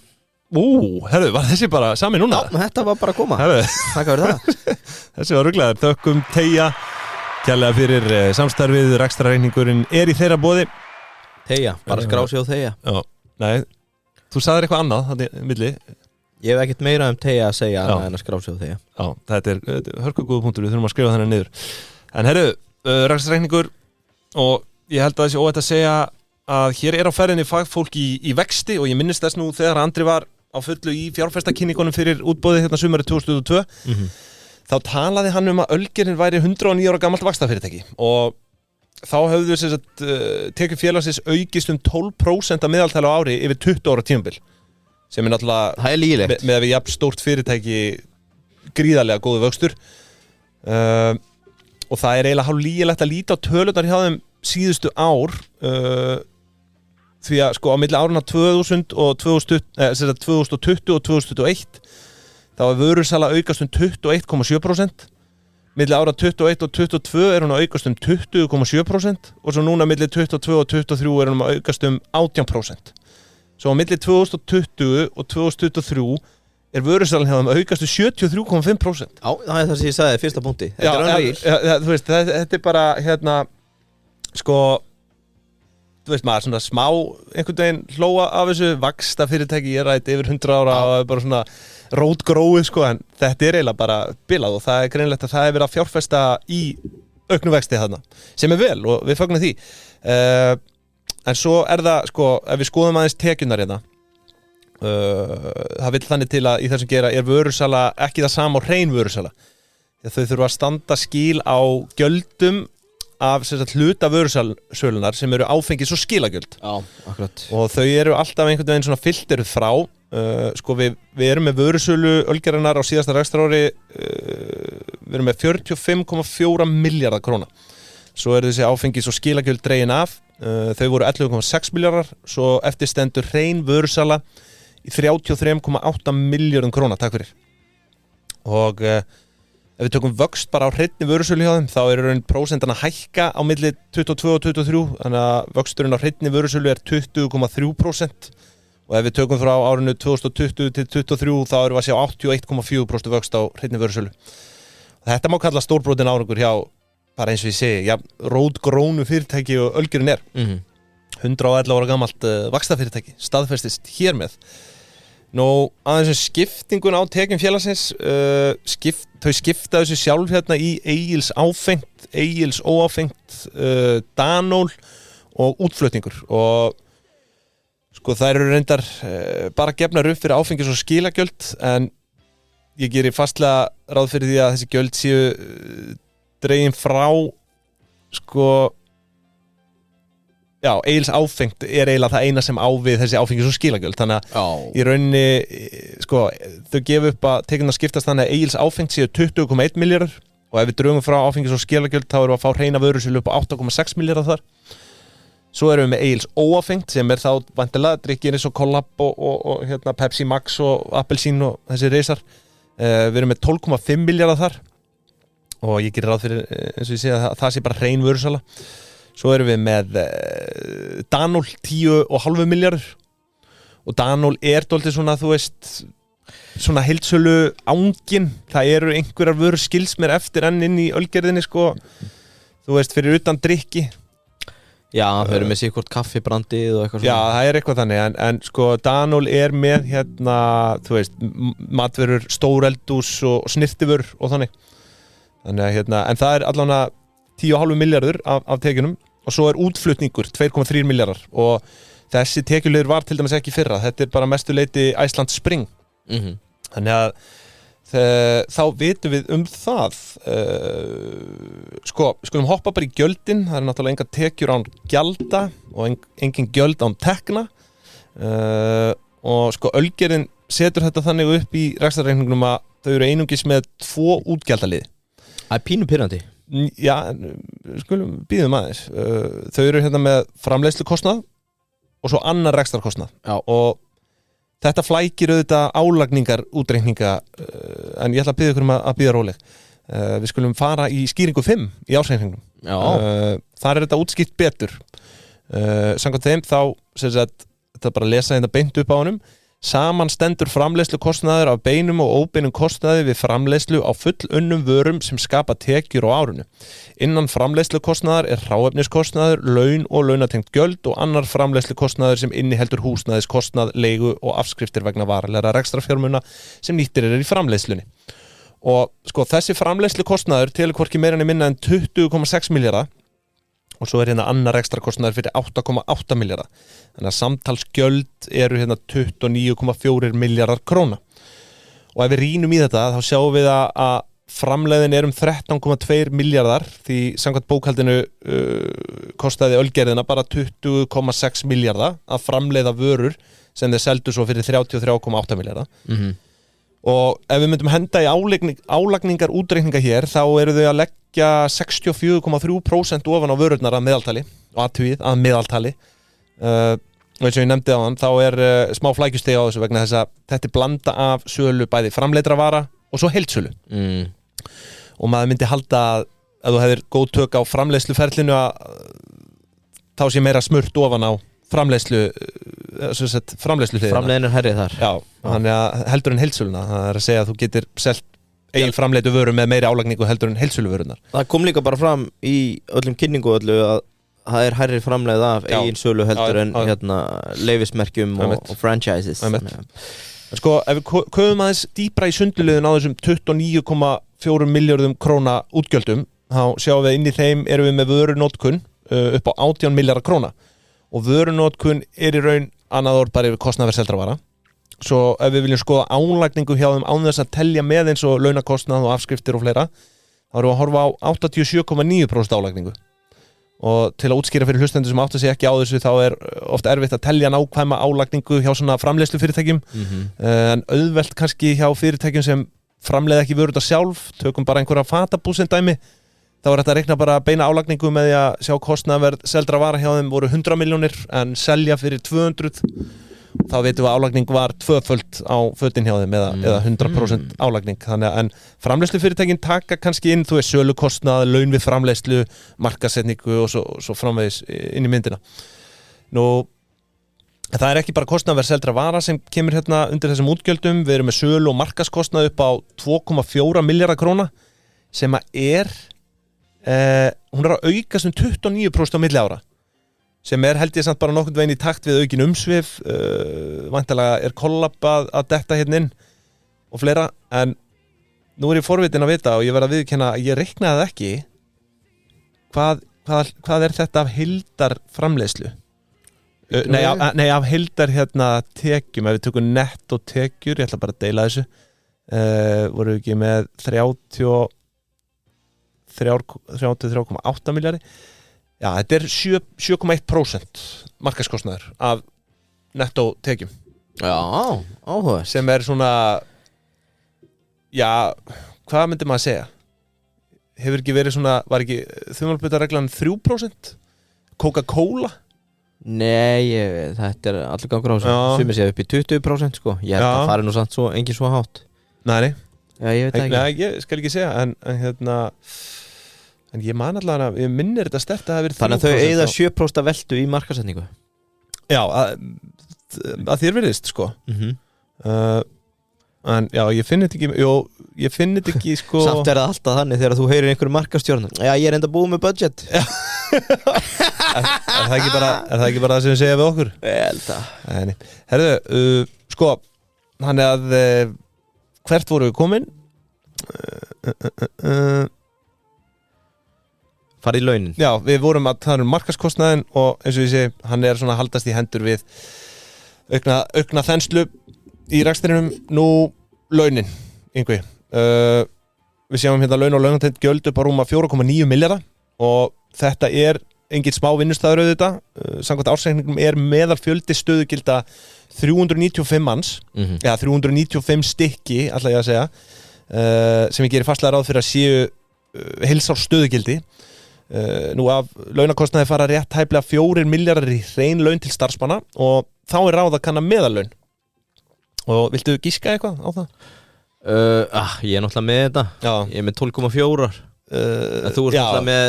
Herðu, var þessi bara sami núna? Já, þetta var bara að koma. Takk fyrir það. Þessi var ruglaður, þökkum Teygja kærlega fyrir samstarfið, rekstrarreikningurinn er í þeirra boði. Teygja, bara skrá sig og þegja. Já, nei, þú sagðir eitthvað annað þannig milli. Ég hef ekkert meira Teygja að segja annað en að skrá sig og þegja. Já, þetta er hörkugóð punktur, við þurfum að skrifa þennan niður. En herru, rekstrarreikningur og ég held að þessi óætt að segja að hér er á ferðinni fagfólk í vexti og ég minnist þess nú þegar Andri var á fullu í fjárfestakynningunum fyrir útboðið hérna sumarið 2002 þá talaði hann að Ölgerin væri 109 ára gamalt vaxtafyrirtæki og þá höfðu tekið félagsins aukist 12% að meðaltali á ári yfir 20 ára tímabil sem er náttúrulega með að við jafn stórt fyrirtæki gríðarlega góðu vöxtur og það er eiginlega hálflígilegt að líta á tölunar hjá þeim síðustu ár því að á milli áruna 2020 og 2021 þá er vörusala aukast 21,7% milli ára 21 og 22 er hún að aukast 20,7% og svo núna milli 22 og 23 er hún að aukast 18%. Svo á milli 2020 og 2023 vörusalan hjá þeim aukast 73,5%. Já, það það sem ég sagði fyrsta punkti. Þetta unreal. Þú veist, þetta bara, sko, þú veist maður, svona smá einhvern veginn hlóa af þessu vaxta fyrirtæki, ég rætt yfir 100 ára og bara svona rótgróið, sko, en þetta eiginlega bara bilað og það greinlegt að það verið að fjárfesta í auknum vexti þarna, sem vel og við fögnum því. En svo það, sko, ef við skoðum aðeins tekjurnar hérna, það vill þannig til að í þessum gera vörusala ekki það sama og hrein vörusala. Þau þurfa að standa skil á gjöldum af hluta vörusölunar sem eru áfengis og skilagjöld. Já, akkurat. Og þau eru alltaf einhvern veginn svona filteruð frá. Sko við erum með vörusölu ölgerarinnar á síðasta rekstrarári, við erum með 45,4 milljarðar króna. Svo eru þessi áfengis og skilagjöld dregin af. Þau voru 11,6 milljarðar, svo eftir stendur hrein vörusala í 33,8 milljörðum króna, takk fyrir. Og ef við tökum vöxt bara á hreinni vörusölu hjá þeim, þá raun prósentan að hækka á milli 22 og 23, þannig að vöxturinn á hreinni vörusölu 20,3%. Og ef við tökum frá árinu 2020 til 2023, þá erum við að sjá 81,4% vöxt á hreinni vörusölu. Þetta má kalla stórbrotin árangur hjá, bara eins og ég segi, ja, rótgrónu fyrirtæki og ölgerinn 111 ára gamalt vaxtafyrirtæki, staðfestist hér með. Nú, aðeins skiptingun á tekjum félagsins, þau skipta þessu sjálf hérna í Egils áfengt, Egils óáfengt, Danól og útflutningur. Og sko þær eru reyndar bara gefnar upp fyrir áfengis og skilagjöld, en ég geri fastlega ráð fyrir því að þessi gjöld séu dregin frá, sko, já, Egils áfengt eiginlega það eina sem á við þessi áfengis og skilagjöld, þannig að í rauninni, sko, þau gefa upp að tekjurnar skiptast þannig að Egils áfengt séu 20,1 milljarðar og ef við drögum frá áfengis og skilagjöld þá erum við að fá hreina vörusölu upp á 8,6 milljarðar þar. Svo erum við með Egils óáfengt sem þá vantilega drikkir eins og Collab og hérna Pepsi Max og Appelsín og þessi reisar. Við erum með 12,5 milljarðar þar og ég gerir ráð fyrir, eins og ég segi, að það sé bara hrein vörusala. Svo erum við með Danól 10,5 milljarður og Danól dálítið svona, þú veist, svona heildsölu ángin. Það eru einhverjar vörur skils mér eftir enn inn í ölgerðinni, sko, þú veist, fyrir utan drykki. Já, þau eru með sikkort kaffibrandið og eitthvað svona. Já, það eitthvað þannig, en sko Danól með hérna, þú veist, matvörur, stóreldús og snirtivör og þannig. Þannig að hérna, en það allavega 10,5 milljarður af tekjunum og svo útflutningur 2,3 milljarðar og þessi tekjulegur var til dæmis ekki fyrra, þetta bara mestu leyti Iceland Spring. Þannig að þá vitum við það. Sko, við skulum hoppa bara í gjöldin, það náttúrulega engar tekjur án gjalda og engin gjöld án tekna og sko ölgerðin setur þetta þannig upp í rekstrarreikningnum að þau eru einungis með 2 útgjaldalið. Það pínu pirrandi. Já, skulum býðum aðeins. Þau eru hérna með framleiðslukostnað og svo annar rekstrarkostnað. Já. Og þetta flækir auðvitað álagningar útreikninga, en ég ætla að býða ykkur að býða róleg. Við skulum fara í skýringu 5 í ársreikningnum. Já. Þar þetta útskýrt betur. Samkvæmt þeim þá, sem sagt, þetta bara lesa þetta beint upp á honum. Saman stendur framleiðslukostnaður af beinum og óbeinum kostnaði við framleiðslu á fullunnum vörum sem skapa tekjur á árinu. Innan framleiðslukostnaðar hráefniskostnaður, laun og launatengt gjöld og annar framleiðslukostnaður sem inniheldur húsnæðiskostnað, leigu og afskriftir vegna varanlegra rekstrarfjármuna sem nýttir í framleiðslunni. Og sko þessi framleiðslukostnaður telur hvorki meira en minna en 20,6 milljarða og svo hérna annar ekstrakostnaður fyrir 8,8 milljarða. Þannig að samtalsgjöld eru hérna 29,4 milljarðar króna. Og ef við rýnum í þetta þá sjáum við að framleiðin um 13,2 milljarðar því samkvæmt bókhaldinu kostaði ölgerðina bara 20,6 milljarða að framleiða vörur sem þeir seldu svo fyrir 33,8 milljarða. Og ef við myndum henda í álagningar útreikninga hér þá eru þau að leggja 64,3% ofan á vörurnar að meðaltali og að meðaltali og eins og ég nefndi á hann þá smá flækjustigi á þessu vegna þess að þetta blanda af sölu bæði framleiddra vara og svo heildsölu og maður myndi halda að ef þú hefðir góð tök á framleiðsluferlinu að þá sé meira smurt ofan á framleiðslu Framleiðin herrið þar. Já, þannig að heldur en heildsöluna. Það að segja að þú getir selt eigin framleitu vöru með meiri álagningu heldur en heildsöluvörunar. Það kom líka bara fram í öllum kynningu öllu að það hærri framleið af eigin sölu heldur en leyfismerkjum og franchises. Sko, ef við köfum aðeins dýpra í sundluliðin á þessum 29,4 milljörðum króna útgjöldum, þá sjáum við inn í þeim erum við með vörunótkun upp á 18 milljarðar króna og vörunótkun í raun annað orð bara yfir kostnaðarverð seldra vara. Svo ef við viljum skoða álagningu hjá þeim án þess að telja með eins og launakostnað og afskriftir og fleira, þá erum við að horfa á 87,9% álagningu. Og til að útskýra fyrir hlustendur sem átta sig ekki á þessu, þá er oft erfitt að telja nákvæma álagningu hjá svona framleiðslu fyrirtækjum, en auðvelt kannski hjá fyrirtækjum sem framleiða ekki vörur þetta sjálf, tökum bara einhverja fatabúð sem dæmi, þá er þetta að reikna bara beina álagningu með því að sjá kostnaðarverð seldra vara hjá þeim voru 100 milljónir en selja fyrir 200. Þá veitum við að álagning var tvöföld á fötin hjá þeim eða 100% álagning. Þannig að en framleiðslu fyrirtækin taka kannski inn, þú veist, sölukostnað, laun við framleiðslu, markasetningu og svo framvegis inn í myndina. Nú, það er ekki bara kostnaðarverð seldra vara sem kemur hérna undir þessum útgjöldum. Við erum með sölu og markaskostnað upp á 2,4 milljarðar króna sem að hún er að aukast 29% á milli ára. Sem held ég samt bara nokkurn veginn í takt við aukin umsvif, væntanlega er kollab að detta hérna inn og fleira, en nú er ég forvitin að vita og ég verð að viðurkenna að ég reiknaði það ekki hvað er þetta af heildar framleiðslu? Nei, af heildar hérna tekjum, ef við tökum netto tekjur, ég ætla bara að deila þessu, voru ekki með 33,8 milljarði. Já, þetta er 7,1% markaskostnaður af netto tekjum. Já, áhuga. Sem er svona, já, hvað myndi maður að segja? Hefur ekki verið svona, var ekki þumalputareglan 3%? Coca-Cola? Nei, þetta er allir gangur á þessu. Sumir séu upp í 20%, sko. Ég held að fari nú samt svo, engin svo hátt. Nei. Já, ég veit ekki. Nei, ég skal ekki segja, en hérna... En ég man allavega að ég minnir þetta sterkt að það verið 3%. Þannig að þau eyða 7% veltu í markasetningu. Já, að þér virðist, sko. En já, ég finn þetta ekki, sko. Samt er það alltaf þannig þegar þú heyrir einhverju markastjórn. Já, ég er enda búið með budget. Er það ekki bara það sem við segja við okkur? Ég held það. Herðu, sko, þannig að hvert voru við komin? Farið í launin. Já, við vorum að tala markaskostnaðinn og eins og ég segi, hann er svona að haldast í hendur við aukna þenslu í rekstrinum. Nú, launin, Yngvi. Við sjáum hérna laun og launatengt gjöld upp á rúma 4,9 milljarða og þetta er engin smá vinnustæður auðvitað. Samkvæmt ársreikningum er meðalfjöldi stöðugilda 395 manns, eða 395 stykki, ætla ég að segja, sem ég gerir fastlega ráð fyrir að séu heilsárs stöðugildi. Nú af launakostnaði fara rétt hæflega 4 milljarðar í hrein laun til starfsmanna og þá er ráð að kanna meðallaun. Og viltu gíska eitthvað á það? Ég er náttúrulega með þetta. Já. Ég er með 12,4. Þú ert náttúrulega með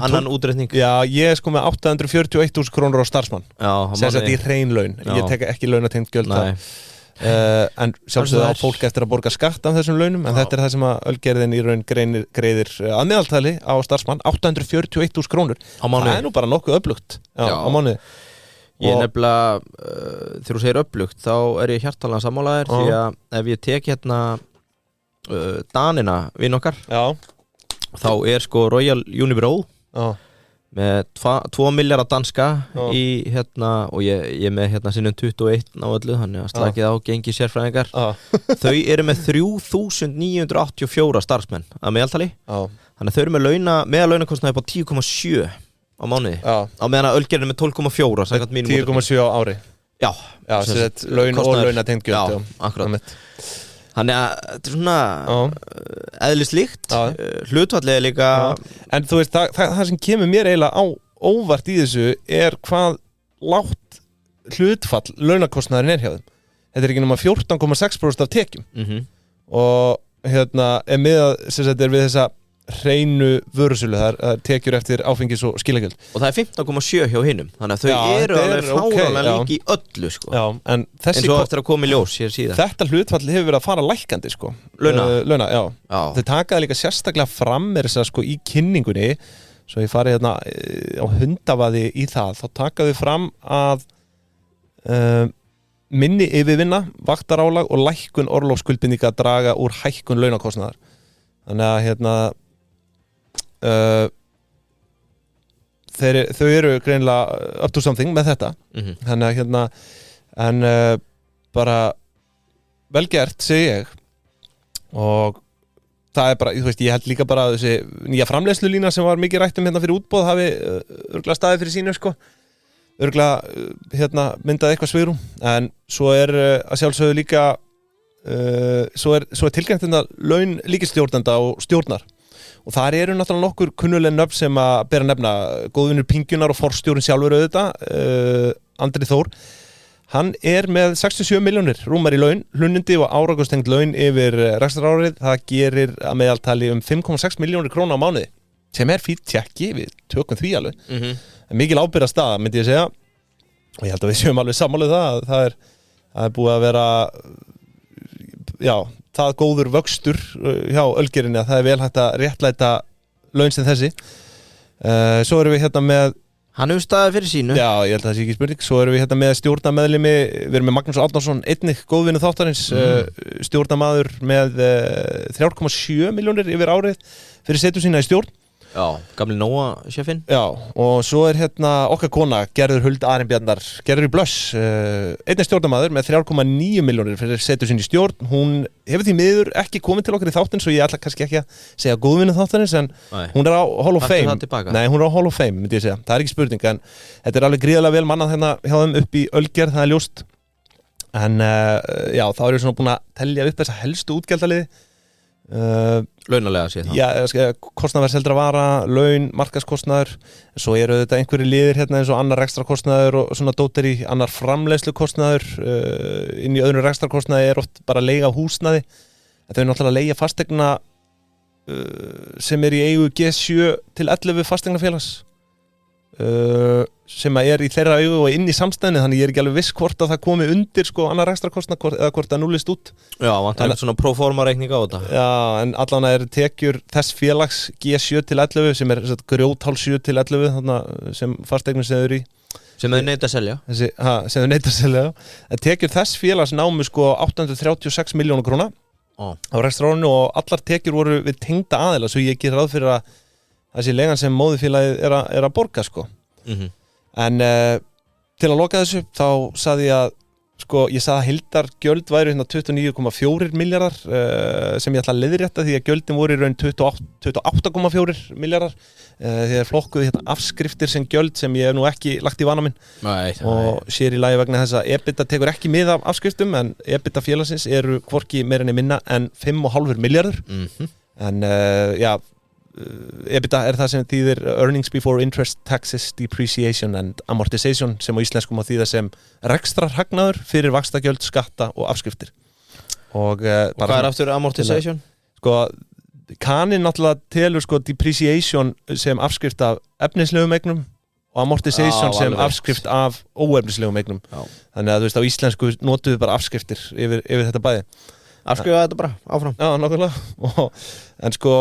annan útreikning. Já, ég er sko með 841.000 krónur á starfsmann. Já, sem sagt í hrein laun. Ég tek ekki launatengt gjöld það. En sjálfsögðu á fólk eftir að borga skatt af þessum launum, en þetta er það sem að Ölgerðin í raun greiðir að meðaltali á starfsmann 841.000 krónur á mánuði. Það er nú bara nokkuð öflugt á mánuði. Ég er nefnilega, þegar þú segir öflugt þá er ég hjartanlega sammálaðir því að ef ég tek hérna Danina vinn okkar, þá er sko Royal Unibrow með 2 milljarðar danska í hérna, og ég er með hérna sinnum 21 á öllu, þannig að slakið á gengi sérfræðingar. Þau eru með 3.984 starfsmenn að meðaltali, þannig að þau eru með meðalaunakostnaði upp á 10,7 á mánuði, á meðan að Ölgerðin er með 12,4 samkvæmt mínum 10,7 á ári. Já, sem sagt laun og launatengt gjöld. Já, akkurat. Þannig að þetta er svona eðlislíkt, hlutfallið líka. En þú veist, það sem kemur mér eiginlega á óvart í þessu er hvað lágt hlutfall launakostnaðurinn er hjá þeim. Þetta er ekki nema 14,6% af tekjum. Og hérna er miðað sem sagt er við þessa hreinu vörusölu, það er tekjur eftir áfengis og skilagjöld. Og það er 15,7 hjá hinum, þannig að þau eru alveg fáránlega líki í öllu sko. Já, en þessi eins og eftir að koma í ljós hér síðan. Þetta hlutfall hefur verið að fara lækkandi sko. Launa, já. Þau takaði líka sérstaklega fram þess að sko í kynningunni, svo ég fari hérna á hundavaði í það, þá takaðu fram að minni yfirvinna, vaktarálag og lækkun orlofsskuldbindinga draga úr hækkun launakostnaðar. Þannig að hérna þau eru greinilega up to something með þetta. Þannig að hérna en bara vel gert, segi ég. Og það er bara, þú veist, ég held líka bara að þessi nýja framleiðslulína sem var mikið rætt hérna fyrir útboð hafi örugglega staðið fyrir sínu sko. Örugglega hérna myndaði eitthvað svigrúm, en svo er að sjálfsögðu líka svo er tilgreint þetta laun líkistjórnenda og stjórnar, og þar eru náttúrulega nokkur kunnuleg nöfn sem að bera nefna, góðvinur Pingjunar og forstjórinn sjálfur auðvitað, Andri Þór. Hann er með 67 milljónir rúmar í laun, hlunnindi og árangurstengt laun yfir rekstrarárið. Það gerir að meðaltali 5,6 milljónir króna á mánuði, sem er fínt tjekki, við tökum því alveg. Mikil ábyrgða staða, myndi ég segja, og ég held að við séum alveg sammáluð það, það er búið að vera það góður vöxtur hjá Ölgerinni að það er vel hægt að réttlæta laun sem þessi. Svo erum við hérna með hann hefur staðið fyrir sínu. Já, ég held að það sé ekki spurning. Svo erum við hérna með stjórnarmeðlimi, við erum með Magnús Árnason, einnig góðvinur þáttarins, stjórnarmaður með 3,7 milljónir yfir árið fyrir setu sína í stjórn. Já, gamli Nóa-sjefinn. Já, og svo er hérna okkar kona, Gerður Huld Arinbjarnar, Gerður í Blöss, einnig stjórnarmaður með 3,9 milljónir fyrir setu sín í stjórn. Hún hefur því miður ekki komið til okkar í þáttinn, svo ég ætla kannski ekki að segja góðvinur þáttarins, en hún er á Hall of Fame. Nei, hún er á Hall of Fame, myndi ég segja. Það er ekki spurning, en þetta er alveg gríðarlega vel mannað hérna hjá þeim upp í Ölgerð, það er ljóst. En já, þá er ég svona búin að telja upp þessa helstu útgjaldaliði. Launalega sé það. Já, kostnaðarseldra vara, laun, markaðskostnaður. Svo eru þetta einhverju liðir hérna eins og annar rekstrakostnaður og svona dóttir í annar framleiðslukostnaður. Inn í öðru rekstrakostnaði er oft bara leiga á húsnaði. Þau er náttúrulega leiga fastegna sem er í eigu G7 til 11 fastegnafélags, sem er í þeirra augu og inn í samstæðinu, þannig ég er ekki alveg viss hvort að það komi undir sko annar rekstrakostnað eða hvort það núllist út. Já, vantar eitthvað svona proforma reikning á þetta. Já, en allan er tekjur þess félags G7 til 11 sem er grjóthál 7 til 11 þarna sem fasteignum sem þau eru í. Sem þau neita að selja. Sem þau neita að selja. En tekjur þess félags námu sko 836 milljónir króna á rekstrarárinu, og allar tekjur voru við tengda aðila, svo ég ger ráð fyrir að þessi legan sem móðurfélagið er að borga sko. En til að loka þessu þá sagði ég að sko, ég sagði að heildargjöld væri hérna 29,4 miljardar sem ég ætla að leiðrétta, því að gjöldin voru í raun 28,4 miljardar því að flokkuðu hérna afskriftir sem gjöld sem ég hef nú ekki lagt í vana minn. Og sér í lagi vegna þess að EBITDA tekur ekki mið af afskriftum, en EBITDA félagsins eru hvorki meira en minna en 5,5 miljardur. En já, EBITDA er það sem þýðir earnings before interest, taxes, depreciation and amortization, sem á íslenskum á þýða sem rekstrarhagnaður fyrir vaxtagjöld, skatta og afskriftir. Og hvað er aftur amortization? Sko, kaninn náttúrulega telur sko depreciation sem afskrift af efnislegum eignum og amortization sem afskrift af óefnislegum eignum. Þannig að þú veist, á íslensku notuðu bara afskriftir yfir þetta bæði. Afskrifa þetta bara áfram. Já, nákvæmlega. En sko,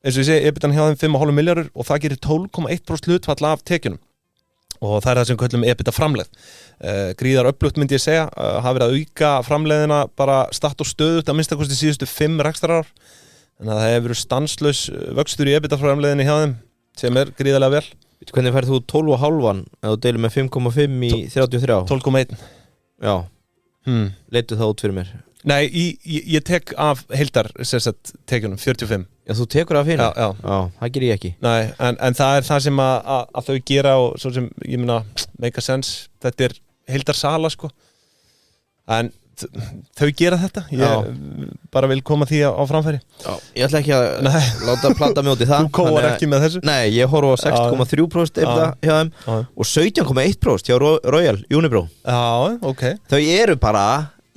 eins og ég segi, EBITan hjá þeim 5,5 miljardur og það gerir 12,1% hlutfall af tekjunum, og það er það sem við köllum EBITDA framlegð. Gríðar öflugt myndi ég segja, hafa verið að auka framlegðina bara statt og stöðut að minnstakosti síðustu 5 rekstrarár, þannig að það hefur verið stanslaus vöxtur í EBITDA framlegðinni hjá þeim sem er gríðarlega vel. Hvernig færð þú 12,5 ef þú deilur með 5,5 í 33? 12,1. Já, leitu það út fyrir mér. Nei, ég tek af heildar tekjunum, 45. Já, þú tekur af hérna? Já, það ger ég ekki. Nei, en það er það sem að þau gera, og svo sem, ég meina, make a sense, þetta er heildar sala, sko. En þau gera þetta, ég bara vil koma því á framfæri. Já, ég ætla ekki að láta plata mig út í það. Þú kóar ekki með þessu? Nei, ég horf á 6,3% hjá þeim og 17,1% hjá Royal Unibrew. Já, ok. Þau eru bara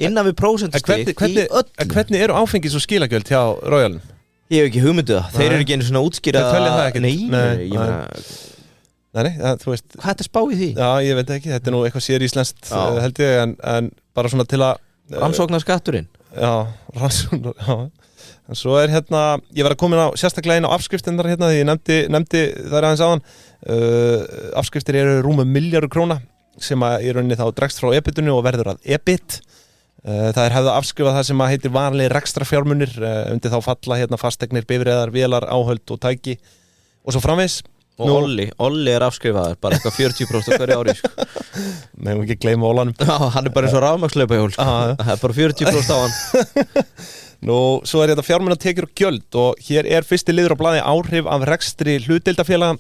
innan við prósentstig í öllu. Hvernig eru áfengis og skilagjöld hjá Royalin? Ég hef ekki hugmyndu það, þeir eru ekki einu svona útskýra. Þeir telja það ekkert. Nei, Nei, ég meina, Nei, þú veist. hvað er þetta spá í því? Já, ég veit ekki, þetta nú eitthvað sér íslenskt held ég, en bara svona til að Rannsóknarskatturinn. Já, rannsóknar, já. En svo ég var að koma inn á sérstaklega inn á afskriftinnar því ég nefndi þar aðeins áðan. Afskriftir eru rúmum milljarður króna sem að í rauninni þá dregst frá EBIT-unu og verður að EBIT. Það hefðu að afskrifa það sem að heitir vanlega rekstrafjármunir, undir þá falla fasteignir, bifreiðar, vélar, áhöld og tæki og svo framvegis. Og Olli er afskrifaður, bara eitthvað 40% hverju ári sko. Megum ekki gleyma Ólanum. Já, hann er bara eins og rafmagnslaupahjól sko. Það er bara 40% á hann. Nú, svo er þetta fjármunatekjur og gjöld og hér er fyrsti liður á blaði áhrif af rekstri hlutdeildafélaga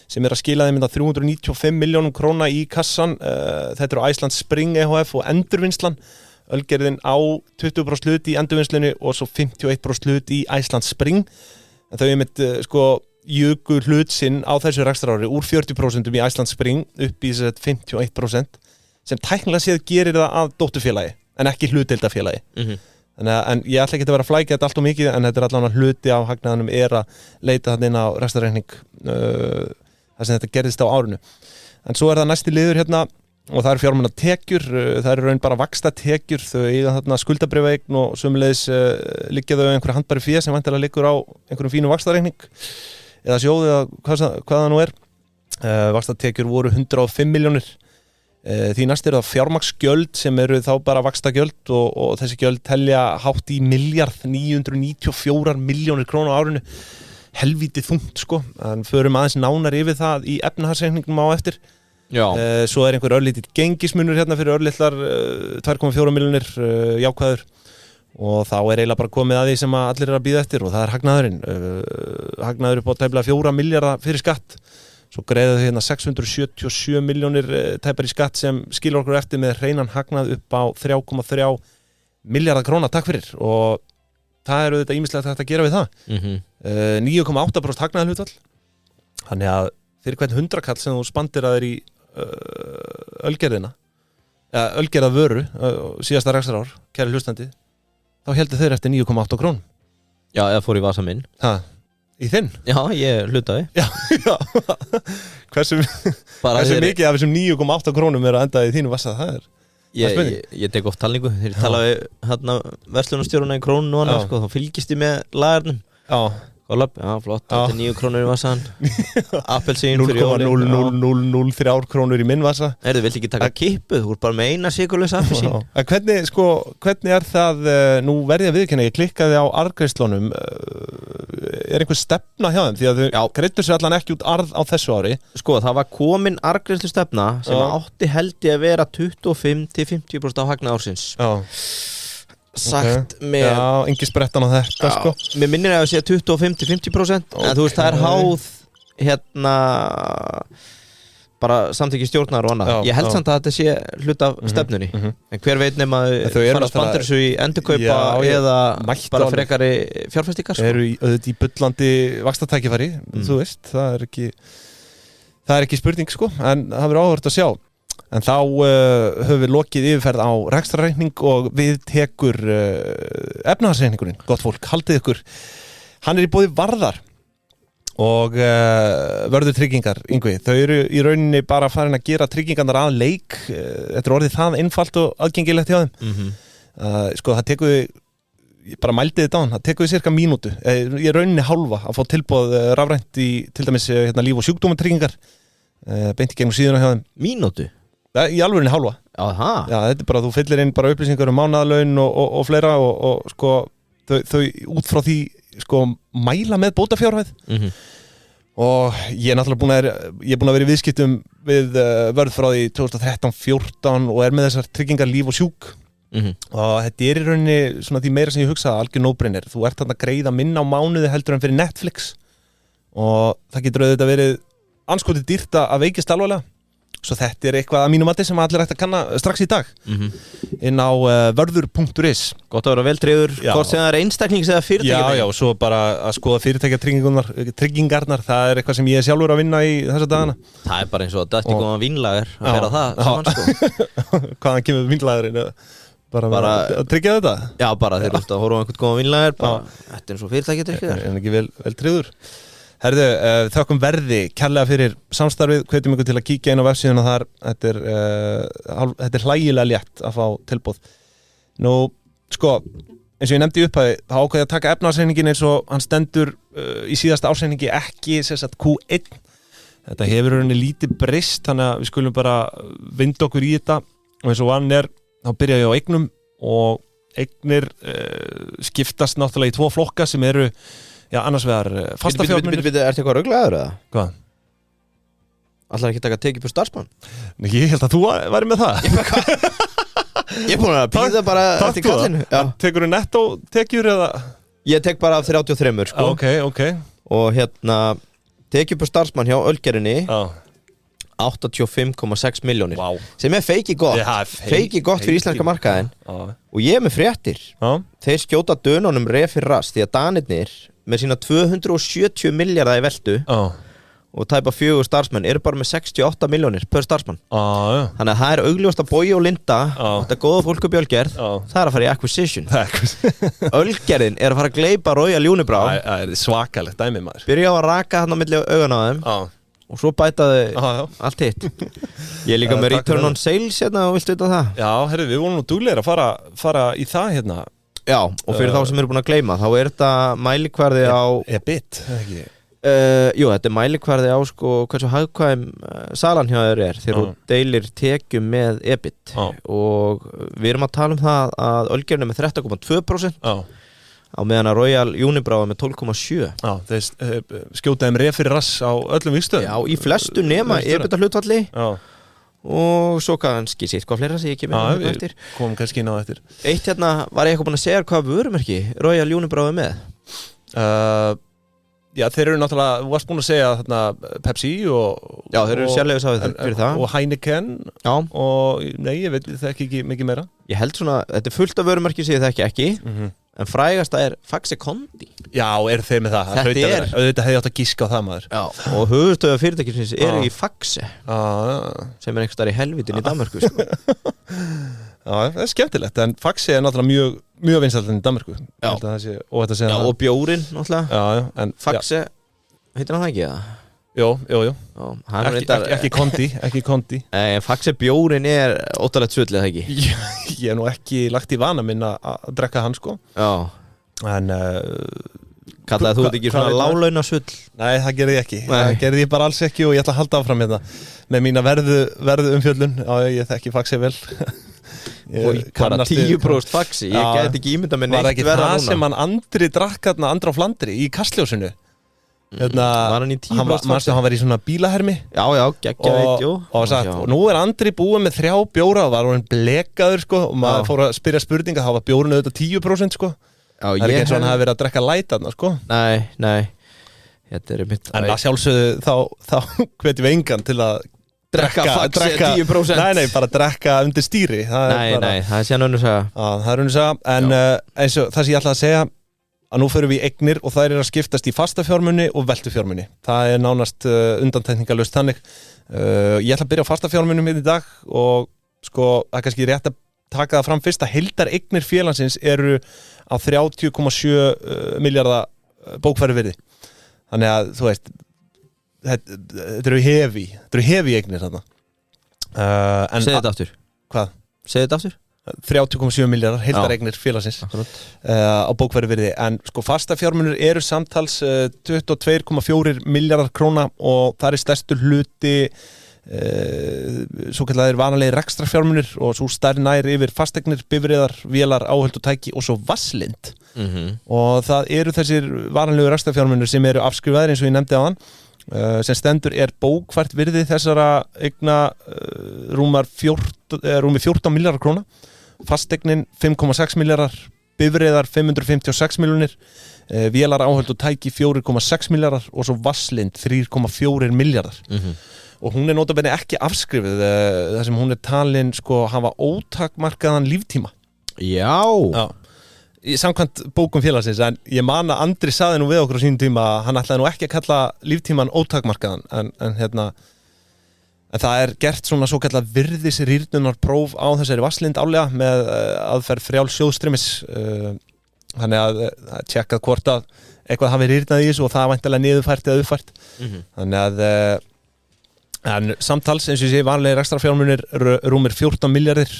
sem er að skila þeim 395 milljónum króna í kassan. Þetta eru Iceland Spring EHF og Endurvinnslan. Ölgerðin á 20% hlut í Endurvinnslunni og svo 51% hlut í Iceland Spring. En þau juku hlut sinn á þessu rekstrarári úr 40% í Iceland Spring upp í 51% sem tæknilega séð gerir það að dótturfélagi en ekki hlutdeildafélagi. En ég ætla ekki að vera að flækja þetta allt og mikið en þetta er allavega hluti á hagnaðanum er að leita þarna inn á rekstrarreikning þar sem þetta gerðist á árinu. En svo er það næsti liður og það er fjármunatekjur, það er raun bara vaxtatekjur, þau eiga þarna skuldabréfaeign og sömuleiðis liggja þau einhverja handbæri fé sem væntanlega liggur á einhverjum fínum vaxtareikning eða sjóð eða hvað það nú er. Vaxtatekjur voru 105 milljónir. Því næst eru það fjármagnsgjöld sem eru þá bara vaxtagjöld og þessi gjöld telja hátt í 1.994 milljónir króna á árinu. Helvítið þungt sko, en förum aðeins nánar yfir það í efnahagsreikningum á eftir. Svo er einhver örlítill gengismunur fyrir örlitlar 2,4 milljónir jákvæður og þá er eiginlega bara komið að því sem að allir er að bíða eftir og það er hagnaðurinn. Hagnaður upp á tæplega 4 milljarða fyrir skatt. Svo greiða þau 677 milljónir tæpar í skatt sem skilur okkur eftir með hreinan hagnað upp á 3,3 milljarða króna, takk fyrir. Og það eru þetta ýmislegt hægt að gera við það. 9,8% hagnaðarhlutfall. Þannig að fyrir hvern 100 kall sem þú spandir að þér í ölgerðina, ölgerða vöru síðasta rekstrarár, kæri hlustandi, þá heldur þeir eftir 9,8 krónum. Já, eða fór í vasa minn. Í þinn? Já, ég hlutaði. Já. Hversu mikið af þessum 9,8 krónum er að enda í þínu vasa, það er? Ég tek oft talningu, þegar ég tala við verslunarstjóruna í krónun og annað, þá fylgist ég með lagarnum. Já. Golab, já, flott, þetta er 9 krónur í vasan. Appelsín fyrir jólin. 0,0003 krónur í minn vasa. Þú vilt ekki taka kippu, þú ert bara með eina sykurlaus appelsín. Hvernig er það, nú verði að viðurkenna, ég klikkaði á arðgreiðslunum, er einhver stefna hjá þeim? Því að þau greiddu sér allan ekki út arð á þessu ári. Það var komin arðgreiðslu stefna sem átti held ég að vera 25-50% á hagnaði ársins. Já. Sagt með Já, engi sprettan á þetta sko. Mér minnir að það sé 25-50% en þú veist það er háð bara samþykki stjórnar og annað. Ég held samt að þetta sé hlut af stefnunni en hver veit nema fara að spandir þessu í endurkaupa eða bara frekari fjárfestingar sko. Eru auðvitað í bullandi vaxtatækifæri þú veist, það er ekki spurning sko, en það verður áhugavert að sjá. En þá höfum við lokið yfirferð á rekstrarreikning og við tekur efnahagsreikningurinn. Gott fólk, haldið ykkur. Hann er í boði Varðar og vörður tryggingar, Yngvi. Þau eru í rauninni bara farin að gera tryggingarnar að leik. Þetta er orðið það einfalt og aðgengilegt hjá þeim. Það tekur við, ég bara mældi þetta á hann, það tekur við cirka mínútu. Í rauninni hálfa að fá tilboð rafrænt í til dæmis líf- og sjúkdómatryggingar. Beint í gegnum síðuna hjá þeim. Mínútu? Í alvörinni hálfa. Já, þetta er bara, þú fyllir inn bara upplýsingar mánaðarlaun og fleira og sko, þau út frá því sko mæla með bótafjárhæð og ég er náttúrulega búin að vera í viðskiptum við vörð frá því 2013-14 og er með þessar tryggingar líf og sjúk og þetta er í rauninni svona því meira sem ég hugsa algjör no-brainer. Þú ert þarna að greiða minna á mánuði heldur en fyrir Netflix og það getur auðvitað verið anskotið dýrt að veikist alvarlega. Svo þetta er eitthvað að mínum mati sem allir ætti að kanna strax í dag inn á vörður.is. Gott að vera veltryggður, hvort sem það er einstaklings eða fyrirtæki. Já, svo bara að skoða fyrirtækjatryggingarnar, það er eitthvað sem ég er sjálfur að vinna í þessa dagana. Það er bara eins og að dætti koma vínlager að færa það saman sko. Hvaðan kemur vínlagerinn? bara að tryggja þetta? Já, bara þeir út að horfa á einhvern góðan vinlager þetta er svo fyrirtækið tryggja en ekki vel tryggður. Herðu, þökkum verði kærlega fyrir samstarfið, hvetjum ykkur til að kíkja inn á vefsíðuna þar, þetta er hlægilega létt að fá tilboð. Nú, sko, eins og ég nefndi upp að þá ákveði að taka efnaðarsreikningin eins og hann stendur í síðasta ársreikningi ekki Q1. Þetta hefur rauninni lítið breyst, þannig að við skulum bara vinda okkur í þetta og eins og hann þá byrja ég á eignum og eignir skiptast náttúrulega í 2 flokka sem eru annars vegar fasta fjármunir. Ertu eitthvað ruglaður eða? Hvað? Ætlar ekki taka tekið fyrir starfsmann? Nei, ég held að þú væri með það. Ég er búin að píða bara eftir kallinu. Tekur þú nettó tekjur eða? Ég tek bara af 33 sko. Ok. Og tekið fyrir starfsmann hjá Ölgerinni 85,6 milljónir sem feiki gott feiki gott fyrir íslenska markaðin og ég með fréttir þeir skjóta dönunum fyrir rast því að Danirnir með sína 270 milljarða í veltu og tæpa 4 starfsmenn eru bara með 68 milljónir per starfsmann þannig að það augljóst að Bogi og Linda þetta góða fólk og Bjölgerð það að fara í acquisition Ölgerðin að fara að gleypa Royal Unibrow það er svakalegt dæmi maður byrja á að raka hann á milli augun á þeim og svo bætaði allt hitt. Ég er líka með return on sales og viltu vita það? Já, herri, við vorum nú duglegir að fara í það hérna. Já, og fyrir þá sem eru búin að gleyma þá er þetta mælikvarði á EBIT, ekki? Jú, þetta er mælikvarði á sko hversu hagkvæm salan hjá þér þegar þú deilir tekjum með EBIT og við erum að tala um það að Ölgerðin með 13,2% á meðan að Royal Unibrow með 12,7. Já, þeir skjótaði með fyrir rass á öllum vígstöðum. Já, í flestu nema EBITDA hlutfalli. Já. Og svo kannski sitt hvað fleira sem ég kemur hérna eftir. Komum kannski inn á eftir. Eitt var ég eitthvað búin að segja hvað vörumerki Royal Unibrow með? Já, þeir eru náttúrulega, þú varst búin að segja þarna Pepsi og já, þeir eru sérlega sáðið fyrir það. Og Heineken. Já. Og nei, ég veit það ekki mikið meira. Ég held svona, þetta er fullt af vörumerki sem ég þekki ekki. En frægasta er Faxe Kondi. Já, þeir með það. Þetta er auðvitað hefði átt að giska á það maður. Já, og höfuðstöðu fyrirtækisins eru í Faxe sem er einhvers staðar í helvitin í Danmörku sko. Já, það er skemmtilegt en Faxe er náttúrulega mjög vinsæll í Danmörku. Já, og bjórin náttúrulega. Já, en Faxe, heitir hann það ekki það? Jó. Ekki Kondi. Nei, Faxe bjórin er ótrúlega sull eða ekki? Ég hef nú ekki lagt í vana minn að drekka hann sko. Já. En kallaði þú þetta ekki svona láglauna sull? Nei, það gerði ég ekki. Það gerði ég bara alls ekki og ég ætla að halda áfram hérna með mína verðu umfjöllun. Já, ég þekki Faxe vel. Og bara 10% Faxe. Ég gæti ekki ímynda með neitt verða núna. Var það sem hann Andri drakk hérna Andra á Flandri í Kastljósinu? Var hann í 10% Faxe? Hann var í svona bílahermi. Já, geggjaði og nú er Andri búið með 3 bjóra og var hann blekaður sko og maður fór að spyrja spurninga þá var bjórinu auðvitað 10% sko. Það er ekki eins og hann hafi verið að drekka light þarna sko. Nei Þetta er mitt en að sjálfsögðu þá hvetjum við engan til að drekka Faxe 10%. Nei, bara drekka undir stýri. Nei, það er síðan önnur saga. Það er önnur saga en eins og það sem ég ætlaði að segja að nú förum við í eignir og þær að skiptast í fasta fjármuni og veltu fjármuni. Það er nánast undantekningarlaust þannig. Ég ætla að byrja á fasta fjármunum í dag og sko, það er kannski rétt að taka það fram fyrst að heildar eignir félagsins eru á 30,7 milljarða bókfæri virði. Þannig að, þú veist, þetta eru hefi eignir þarna. Segðu þetta aftur. Hvað? Segðu þetta aftur. 30,7 milljarðar heildareignir félagsins á bókfæri virði en sko fasta fjármunir eru samtals 22,4 milljarðar króna og það er stærstur hluti svo kallaðir vanalegir ekstra fjármunir og svo stærri nær yfir fasteignir, bifreiðar, vélar, áhöld og tæki og svo vasslind og það eru þessir vanalegu ekstra fjármunir sem eru afskrifaðir eins og ég nefndi á hann sem stendur er bókfært virði þessara eigna rúmi 14 milljarðar króna fasteignin 5,6 milljarðar bifreiðar 556 milljónir vélar áhöld og tæki 4,6 milljarðar og svo vasslind 3,4 milljarðar og hún er notabenni ekki afskrifuð þar sem hún er talin sko hafa ótakmarkaðan líftíma. Já. Í samkvæmt bókum félagsins en ég man að Andri saði nú við okkur á sínum tíma að hann ætlaði nú ekki að kalla líftíman ótakmarkaðan en En það gert svona svo kallar virðisrýrnunarpróf á þessari vatnslind álega með aðferð frjáls sjóðstreymis þannig að tjekkað hvort að eitthvað hafi rýrnað í þessu og það væntanlega niðurfært eða uppfært þannig að en samtals eins og ég segi vanlega rekstrarfjármunir rúmir 14 milljarðir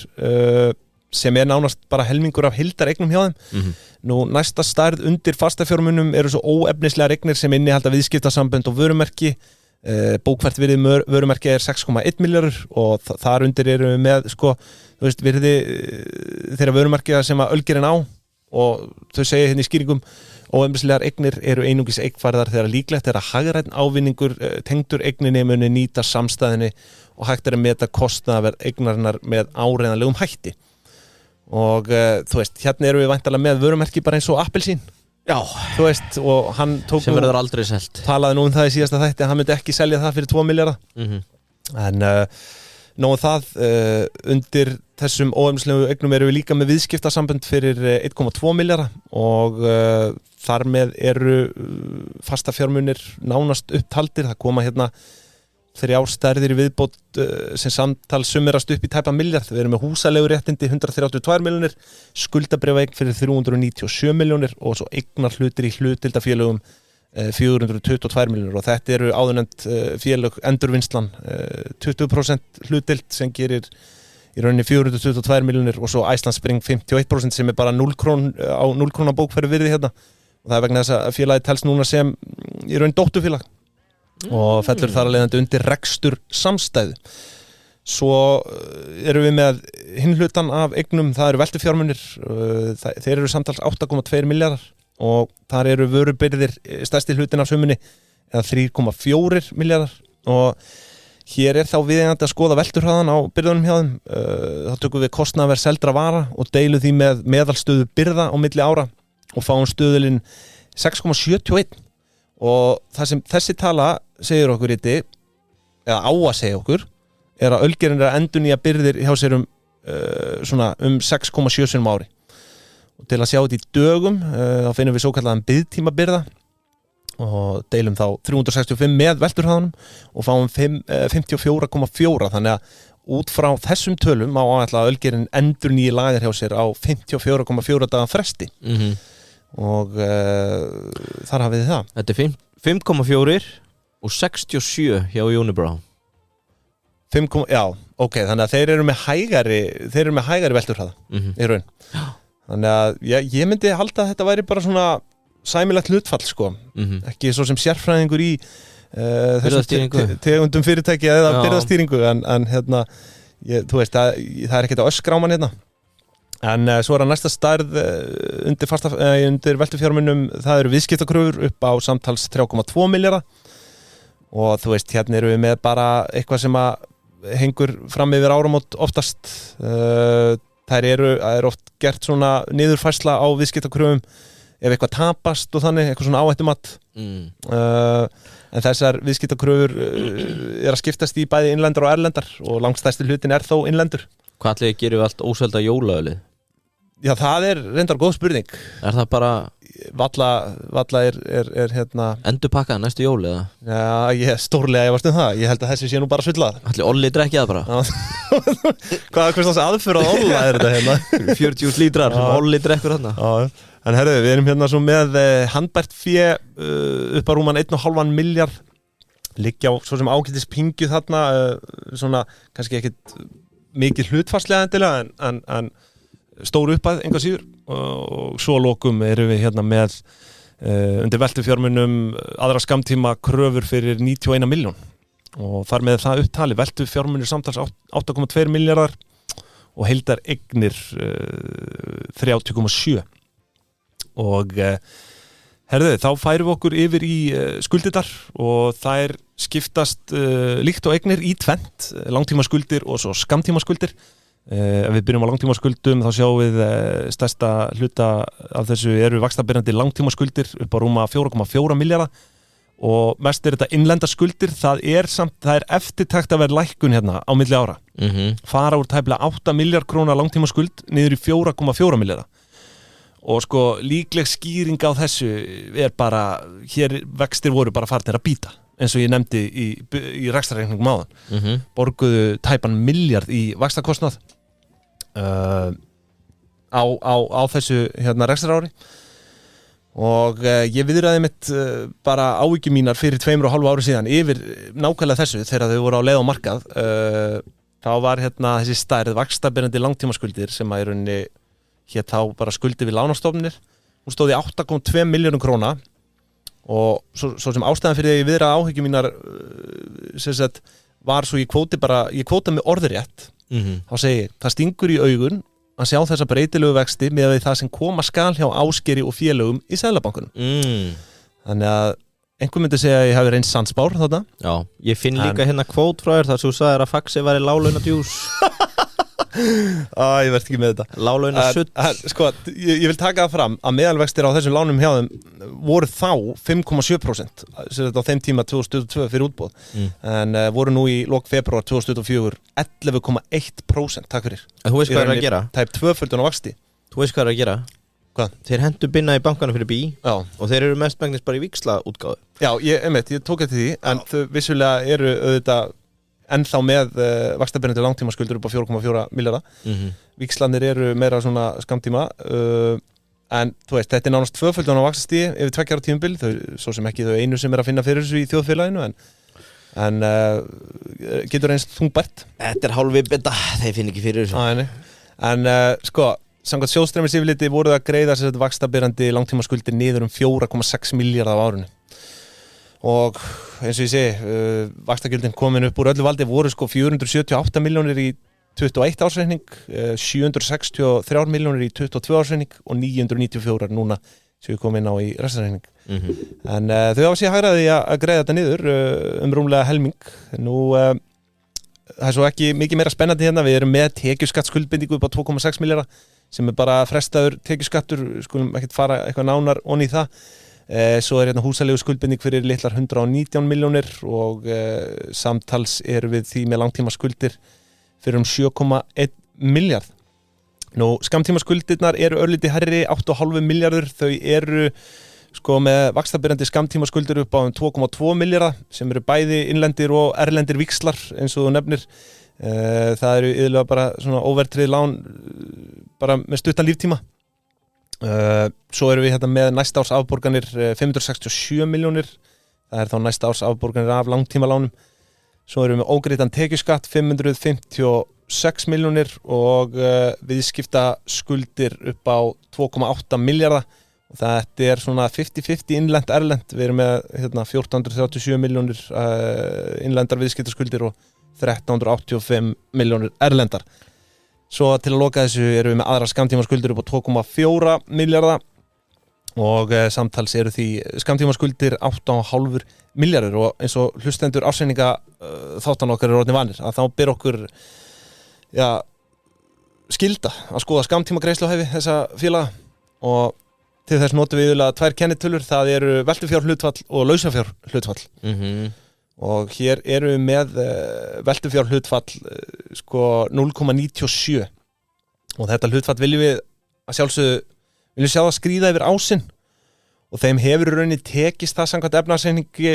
sem nánast bara helmingur af heildareignum hjá þeim nú næsta stærð undir fastafjármunum eru svo óefnislegar eignir sem innihalda viðskiptasambönd og vörumerki bókfært virði vörumerki 6,1 milljarður og þar undir eru við með sko, þú veist, virði þeirra vörumerki sem að Ölgerinn á og þau segja hérna í skýringum óefnislegar eignir eru einungis eignfærðar þegar líklegt að hagræn ávinningur tengdur eigninni muni nýta samstæðinni og hægt að meta kostnaðarverð eignarinnar með áreiðanlegum hætti og þú veist, hérna eru við væntanlega með vörumerki bara eins og appelsín Já, þú veist, og hann tók sem verður aldrei selt talaði nú það í síðasta þætti að hann myndi ekki selja það fyrir 2 milljarða en nóg það undir þessum óefnislegu eignum eru við líka með viðskiptasambönd fyrir 1,2 milljarða og þar með eru fastafjármunir nánast upptaldir það koma hérna 3 stærðir í viðbót sem samtals summerast upp í tæpa milljarð við erum með húsaleiguréttindi 132 milljónir skuldabréfaeign fyrir 397 milljónir og svo eignar hlutir í hlutdeildarfélögum 422 milljónir og þetta eru áðurnefnd félög endurvinnslan 20% hlutdeild sem gerir í rauninni 422 milljónir og svo Icelandspring 51% sem bara 0 krón á 0 króna bókfæri virði hérna og það vegna þess að félagið telst núna sem í rauninni dótturfélag og fellur þar að leiðandi undir rekstur samstæðu svo erum við með hinn hlutan af eignum, það eru veltufjármunir þeir eru samtals 8,2 milljarðar og þar eru vörubyrðir stærsti hlutin af sumunni eða 3,4 milljarðar og hér þá viðeigandi að skoða velturhraðan á byrðunum hjá þeim þá tökum við kostnaðarverð seldra vara og deilum því með meðalstöðu byrða á milli ára og fáum stöðulinn 6,71 og það sem þessi tala segir okkur eða á að segja okkur að Ölgerinn að endurnýja byrðir hjá sér svona 6,7 sinum ári og til að sjá þetta í dögum þá finnum við svo kallaðan biðtímabyrða og deilum þá 365 með velturhraðanum og fáum 54,4 þannig að út frá þessum tölum á að Ölgerinn endurnýja lagar hjá sér á 54,4 daga fresti og þar hafið þið það. Þetta 5,4 og 67 hjá Unibrow. 5, já, ok, þannig að þeir eru með hægari velturhraða í raun. Þannig að ég myndi halda að þetta væri bara svona sæmilegt hlutfall sko. Ekki svo sem sérfræðingur í þessum tegundum fyrirtæki eða byrðastýringu en hérna, þú veist, það ekkert að öskra á mann hérna. En svo að næsta stærð undir veltufjármunum það eru viðskiptakröfur upp á samtals 3,2 milljarða og þú veist, hérna eru við með bara eitthvað sem að hengur fram yfir áramót oftast það er oft gert svona niðurfærsla á viðskiptakröfum ef eitthvað tapast og þannig, eitthvað svona áhættumat en þessar viðskiptakröfur að skiptast í bæði innlendar og erlendar og langstærsti hlutin þó innlendur. Hvað ætli gerum við allt óselda jólaölið? Já, það reyndar góð spurning. Er það bara Valla er hérna endurpakka næstu jól eða? Já, ég stórlega efast það. Ég held að þessi sé nú bara sullað. Ætli Olli drekki það bara? Hvað hvers aðför á Olla þetta hérna? 40 lítrar sem Olli drekkur þarna. Já, en herðu, við erum hérna svo með handbært fé upp á rúman 1,5 milljarð liggja á svo sem ágætis pingju þarna svona kannski ekkit mikið hlutfarslega endilega en stóru uppæð enga síður og svo lokum erum við hérna með undir veltufjármunum aðra skammtíma kröfur fyrir 91 milljón og þar með það upptali veltufjármunir samtals 8,2 milljarðar og heildar eignir 30,7 og herðu, þá færum við okkur yfir í skuldirnar og þær skiptast líkt og eignir í tvennt, langtíma skuldir og svo skammtíma skuldir. Ef við byrjum á langtíma skuldum þá sjáum við stærsta hluta af þessu eru vaxtabyrjandi langtíma skuldir upp á rúma 4,4 milljarða og mest þetta innlenda skuldir, það er eftirtekt að vera lækkun hérna á milli ára. Fara úr tæplega 8 miljard króna langtíma skuld niður í 4,4 milljarða. Og sko líkleg skýring á þessu bara hér vextir voru bara farnir að bíta eins og ég nefndi í rekstrarreikningum áðan borguðu tæpan milljarð í vaxtakostnað á þessu rekstrarári og ég viðraði mitt bara áhyggjur mínar fyrir 2,5 ári síðan yfir nákvæmlega þessu þegar þau voru á leið á markað þá var þessi stærð vaxtabirandi langtímaskuldir sem að í rauninni hét þá bara skuldir við lánastofnir hún stóð í 8,2 milljörðum króna og svo sem ástæðan fyrir því að ég viðraði áhyggjur mínar sem sagt var svo ég kvóta með orðrétt þá segi ég, það stingur í augun að sjá þessa breytilegu vexti með það sem koma skal hjá Ásgeiri og félögum í Seðlabankunum þannig að einhver myndi segja að ég hafi reynst sannspár þarna Já, ég finn líka kvót frá þér þar sem þú sagðir að faxi væri láglaunadjús ég verð ekki með þetta Láglaunasutt sko, ég vil taka það fram að meðalvextir á þessum lánum hjá þeim voru þá 5,7% á þeim tíma 2022 fyrir útboð en voru nú í lok febrúar 2024 11,1% takk fyrir Þú veist hvað er að gera? Tæp 2% á vexti Þú veist hvað er að gera? Hvað? Þeir hendu binna í bankanum fyrir bí Já. og þeir eru mestmegnis bara í víxla útgáðu Já, ég tók eftir því en þau vissulega eru auðvitað ennþá með vaxtabirandi langtímaskuldur upp á 4,4 milljarða víxlanir eru meira svona skamtíma en þú veist, þetta er nánast tvöföldun á vaxtastíði yfir 2 ára tímabil svo sem ekki þau einu sem er að finna fyrir þessu í þjóðfélaginu en getur einst þungbært Þetta er hálfi betta, þeir finn ekki fyrir þessu en sko samkvæmt sjóðstreymisyfirliti voru að greiða sér vaxtabirandi langtímaskuldir niður 4,6 milljarða á árinu og eins og ég segi vaxtagjöldin komin upp úr öllu valdi voru sko 478 milljónir í 21 ársreikning 763 milljónir í 22 ársreikning og 994 núna sem við komum inn á í restarreikning en þau hafa sér hagraði að greiða þetta niður rúmlega helming nú það er svo ekki mikið meira spennandi hérna við erum með tekjuskattskuldbindingu upp á 2,6 milljarða sem er bara frestaður tekjuskattur skulum ekkert fara eitthvað nánar onni í það svo er húsalegu skuldbinding fyrir litlar 119 milljónir og samtals eru við því með langtíma skuldir fyrir 7,1 miljard nú skamtíma skuldirnar eru örlítið hærri 8,5 milljarður þau eru sko með vaxtabirandi skamtíma skuldir upp á 2,2 milljarða sem eru bæði innlendir og erlendir víxlar eins og þú nefnir það eru yfirlega bara svona óvertrið lán bara með stuttan líftíma svo erum við með næsta árs afborganir 567 milljónir það er þá næsta árs afborganir af langtímalánum svo erum við ógreitan tekjuskatt 556 milljónir og viðskipta skuldir upp á 2,8 milljarða og þetta er svona 50-50 innlent erlent við erum með 1437 milljónir innlendar viðskipta skuldir og 1385 milljónir erlendar Svo til að loka þessu erum við með aðra skamtímaskuldir upp á 2,4 milljarða og samtals eru því skamtímaskuldir 8,5 milljarður og eins og hlustendur ársreininga þáttan okkar eru orðnir vanir að þá ber okkur skylda að skoða skamtímagreiðsluhæfi þessa félaga og til þess notum við yfirlega 2 kennitölur, það eru veltufjárhlutfall og lausafjárhlutfall og hér eru við með veltufjárhlutfall sko 0,97 og þetta hlutfall viljum við að sjálfsögðu sjá það skríða yfir ásinn og þeim hefur í rauninni tekist það samkvæmt efnahagsreikningi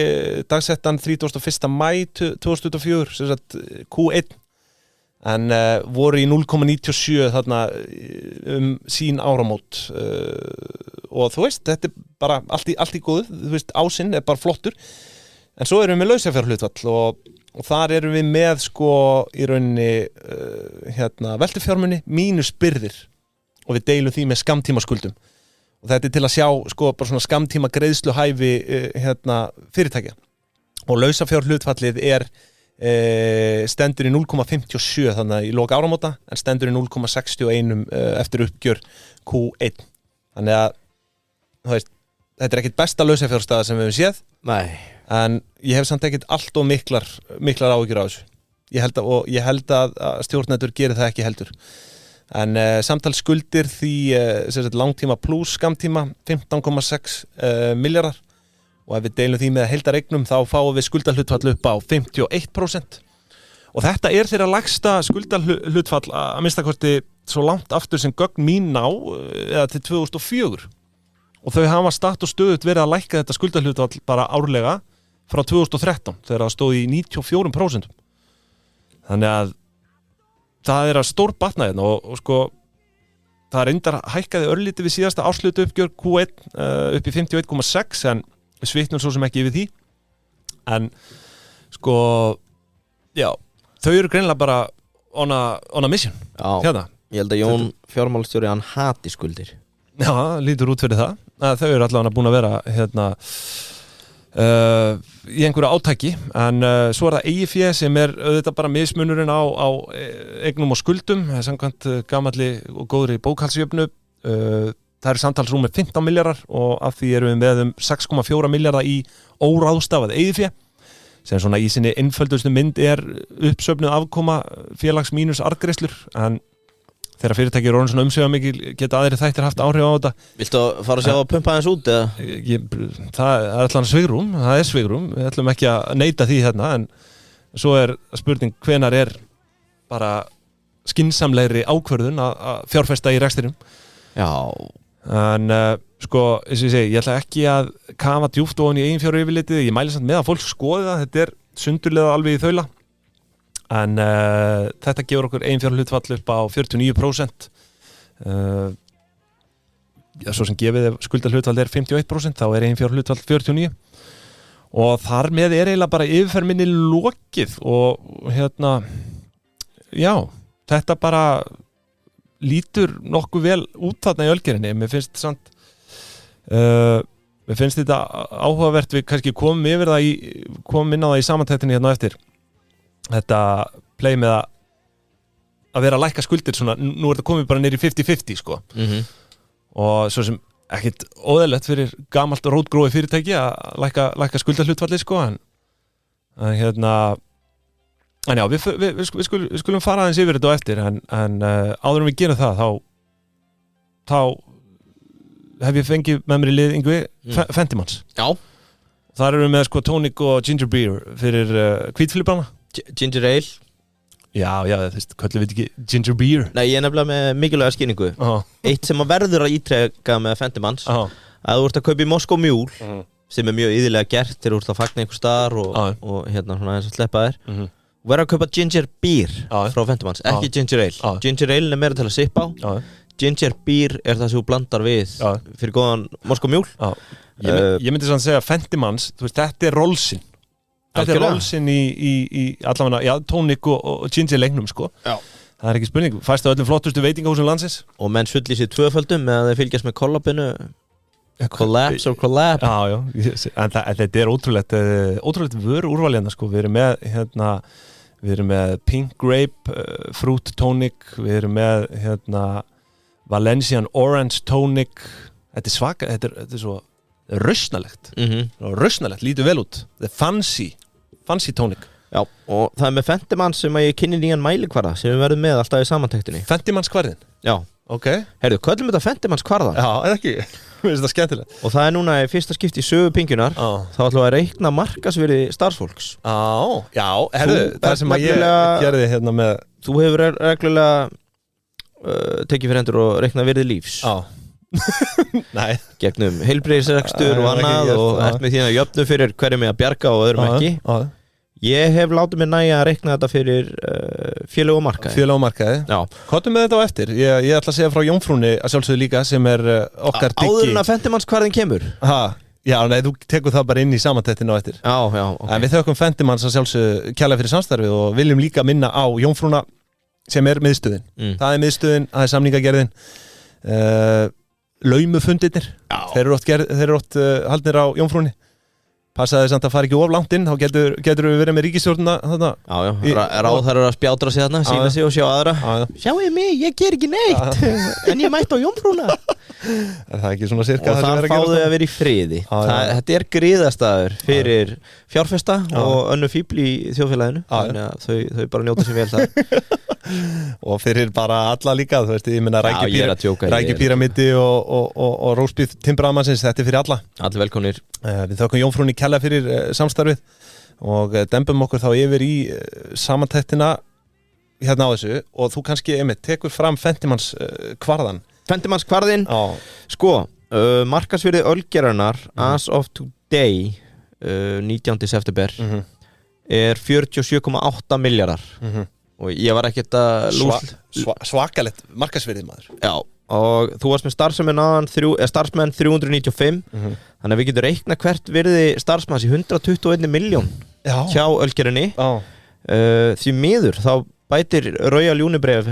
dagsettan 31. maí 2024 sem sagt Q1 en voru í 0,97 þarna sín áramót og þú veist, þetta er bara allt í góðu, þú veist, ásinn er bara flottur en svo erum við með lausafjárhlutfall og þar erum við með sko í rauninni veltufjármuni mínus byrðir og við deilum því með skammtímaskuldum og þetta er til að sjá sko bara svona skammtíma greiðsluhæfi fyrirtækja og lausafjárhlutfallið er stendur í 0,57 þannig í lok áramóta en stendur í 0,61 eftir uppgjör Q1 þannig að þú veist, þetta er ekkit besta lausafjárstaða sem við hefum séð Nei. en ég hef samt ekkit allt og miklar áhyggjur á þessu ég held að stjórnendur gerir það ekki heldur en samtals skuldir því langtíma plus skamtíma 15,6 milljarðar og ef við deilum því með heildareignum þá fáum við skuldahlutfall upp á 51% og þetta er þeirra lægsta skuldahlutfall að minnstakosti svo langt aftur sem gögn mín ná eða til 2004 og þau hafa statt og stöðut verið að lækka þetta skuldahlutfall bara árlega frá 2013 þegar það stóð í 94%. Þannig að það að stór batna hérna og sko það reyndar hækkaði örlítið við síðasta árslutu uppgjör Q1 upp í 51,6 en við svitnum svo sem ekki yfir því. En sko, já, þau eru greinilega bara on a mission. Já, hérna. Ég held að Jón fjármálastjóri hann hati skuldir. Já, lítur út fyrir það. Þau eru allavega búin að vera hérna í einhverju átaki en svo það EIFE sem auðvitað bara mismunurinn á eignum og skuldum samkvæmt gamalli og góðri bókhaldsjöfnu það eru samtalsrúm með 15 milljarðar og af því erum við með 6,4 milljarða í óráðstafað EIFE sem svona í sinni einföldustu mynd uppsöfnuð afkoma félags mínus arðgreiðslur en þegar fyrirtæki eru orðin svona umsvifamikil geta aðrir þættir haft áhrif á þetta. Viltu fara að sjá að pumpa aðeins út eða? Það allan svigrúm, það svigrúm, við ætlum ekki að neita því hérna en svo spurning hvenar bara skynsamlegri ákvörðun að fjárfesta í rekstrinum. Já. En sko, eins og ég segi, ég ætla ekki að kafa djúpt ofan í eigin fjárfestingaryfirlitið, ég mæli samt með að fólk skoði það, þetta sundurlega alveg í þaula. En þetta gefur okkur eiginfjárhlutfall upp á 49%. Svo sem gefið skuldahlutfall 51%, þá eiginfjárhlutfall 49%. Og þar með eiginlega bara yfirferð minni lokið og hérna, já, þetta bara lítur nokkuð vel út þarna í ölgerinni. Mér finnst þetta áhugavert, við kannski komum inn á það í samantæktinni hérna eftir. Þetta play með að vera að lækka skuldir svona, nú þetta komið bara neyri 50-50 sko og svo sem ekkit óðalegt fyrir gamalt og rótgróið fyrirtæki að lækka skuldahlutfalli sko en hérna en já, við skulum fara aðeins yfir þetta á eftir en áður en við gerum það þá hef ég fengið með mér í lið Yngvi Fentimans. Já. Þar erum við með sko tonic og ginger beer fyrir hvítflibrana. Ginger ale. Já, þú veist, köllum við ekki ginger beer. Nei, ég nefnilega með mikilvæga skýringu. Eitt sem að verður að ítreka með Fentimans að þú ert að kaupa í Moscow Mule sem mjög iðilega gert þegar þú ert að fagna einhver staðar og hérna svona eins og sleppa þér og verður að kaupa ginger beer frá Fentimans, ekki ginger ale. Ginger ale meira til að sippa á. Ginger beer það sem þú blandar við fyrir góðan Moscow Mule. Ég myndi svona að segja Fentimans, þú veist, þetta rollsinn. Þetta rollsinn í allavega, já, tonic og ginger leiknum, sko. Já. Það ekki spurning. Fæst á öllum flottustu veitingahúsum landsins. Og menn fulli sér tvöföldum meðan þeir fylgjast með kollabinu. Collapse or collab. Já. En þetta ótrúlegt vöru úrvalina, sko. Við erum með pink grape, fruit tonic, við erum með, Valencian orange tonic. Þetta svaka, þetta svo rausnalegt. Rausnalegt, lítur vel út. The fancy tonic. Já, og það með Fentimans sem að ég kynni nýjan mælikvarða sem við verðum með alltaf í samantæktinni. Fentimans kvarðin? Já. Ok. Heyrðu, köllum þetta Fentimans kvarðan? Já, eða ekki. Mér finnst það skemmtilegt. Og það núna í fyrsta skipti í sögu Pingjunar. Þá ætlum við að reikna markasvirði starfsfólks. Já, herðu, það sem að ég gerði hérna með... Þú hefur reglulega tekið fyrir hendur og reiknað virði lífs. Já. Nei. Gegnum heilbrigðisrekstur og annað og ert með þína jöfnu fyrir hverjum ég að bjarga og öðrum ekki. Ég hef látið mér næja að reikna þetta fyrir félög og markaði. Félög og markaði? Já. Hvað með þetta á eftir? Ég ætla að segja frá Jómfrúnni að sjálfsögðu líka sem okkar diggi. Áður en að Fentimans kemur? Já, nei, þú tekur það bara inn í samantættin á eftir. Já, ok. En við þökkum Fentimans að sjálfsögðu kærlega fyrir samstarfið og viljum líka minna á Jómfrúna sem miðstöðin. Það miðstöðin, það miðstöðin, laumufundirnir, þeir eru oft haldnir á Jómfrúnni. Passaði samt að fara ekki of langt inn, þá getur við verið með ríkisstjórnina þarna. Ráðherrar að spjátra sig þarna, sína sig og sjá aðra. Sjáu mig, ég ger ekki neitt, en ég mætti á Jómfrúna. Það ekki svona sirka og þar fáðu að vera í friði. Þetta griðastaður fyrir fjárfesta og önnu fíbl í þjóðfélaginu, þannig að þau bara njóta sér vel það. Og fyrir bara alla líka, þú veist, ég minna rækjupíramidi og rósbíð timbraðmannsins, þetta fyrir alla. Allir velkomnir. Við þökkum Jómfrúnni kærlega fyrir samstarfið og dembum okkur þá yfir í samantæktina hérna á þessu og þú kannski, tekur fram Fentimans kvarðan. Fentimans kvarðin, sko, markasvirði ölgerarinnar as of today 19. september er 47,8 miljardar og ég var ekkert að Svakalegt markasvirði maður. Já, og þú varst með starfsmenn 395 þannig að við getum reikna hvert virði starfsmanns í 121 miljón hjá Ölgerinni því miður þá bætir Royal Unibrew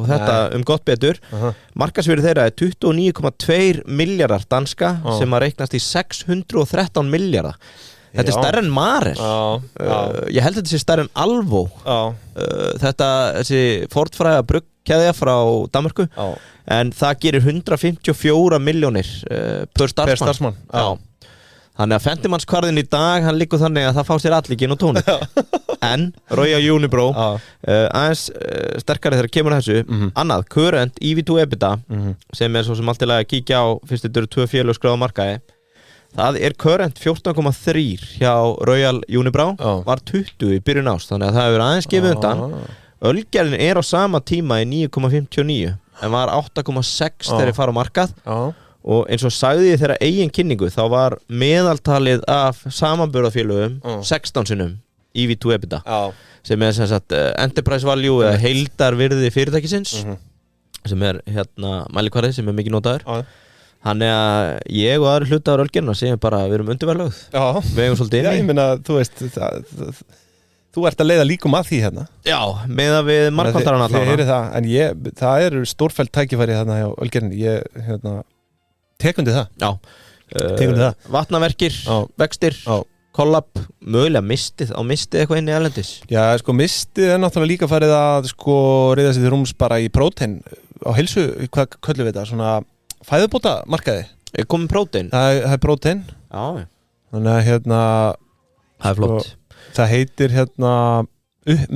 þetta gott betur markasvirði þeirra er 29,2 miljardar danska sem að reiknast í 613 miljardar. Þetta er stærri en Marel ég held að þetta sé stærri en Alvo þessi fortfræga bruggkeðja frá Danmörku en það gerir 154 milljónir per starfsmann þannig að fentimannskvarðin í dag hann liggur þannig að það fá sér allir gin og tónik en Royal Unibrew aðeins sterkari þegar kemur þessu annað, current EV2 EBITDA sem er svo sem alltaf að kíkja á fyrst þetta eru 2 félög skráða markaði það er current 14,3 hjá Royal Unibrew var 20 í byrjun árs þannig að það hefur aðeins gefið undan Ölgerðin er á sama tíma í 9,59 en var 8,6 þegar ég fara á markað og eins og sagði ég þeirra eigin kynningu þá var meðaltalið af samanburðarfélögum 16 sinnum EV2 EBITDA sem er sem sagt enterprise value eða heildarvirði fyrirtækisins sem er mælikvarði sem er mikið notaður Þannig að ég og aðri hlutar Ölgerðina segjum bara að við erum undirverðlögð við eigum svolítið inni ég meina, þú veist þú ert að leiða líkum að því hérna Já, með að við markvantaran allavega en það eru stórfellt tækifæri þarna hjá Ölgerðinni ég tekundi það vatnaverkir, vextir kollab, mögulega mistið eitthvað inn í erlendis Já, sko mistið er náttúrulega líka farið að sko reyða sér til rúms bara í prótein á heilsu, hvað köllum við þetta svona fæðubóta markaði er komið prótein? Það er prótein þannig að það er flott það heitir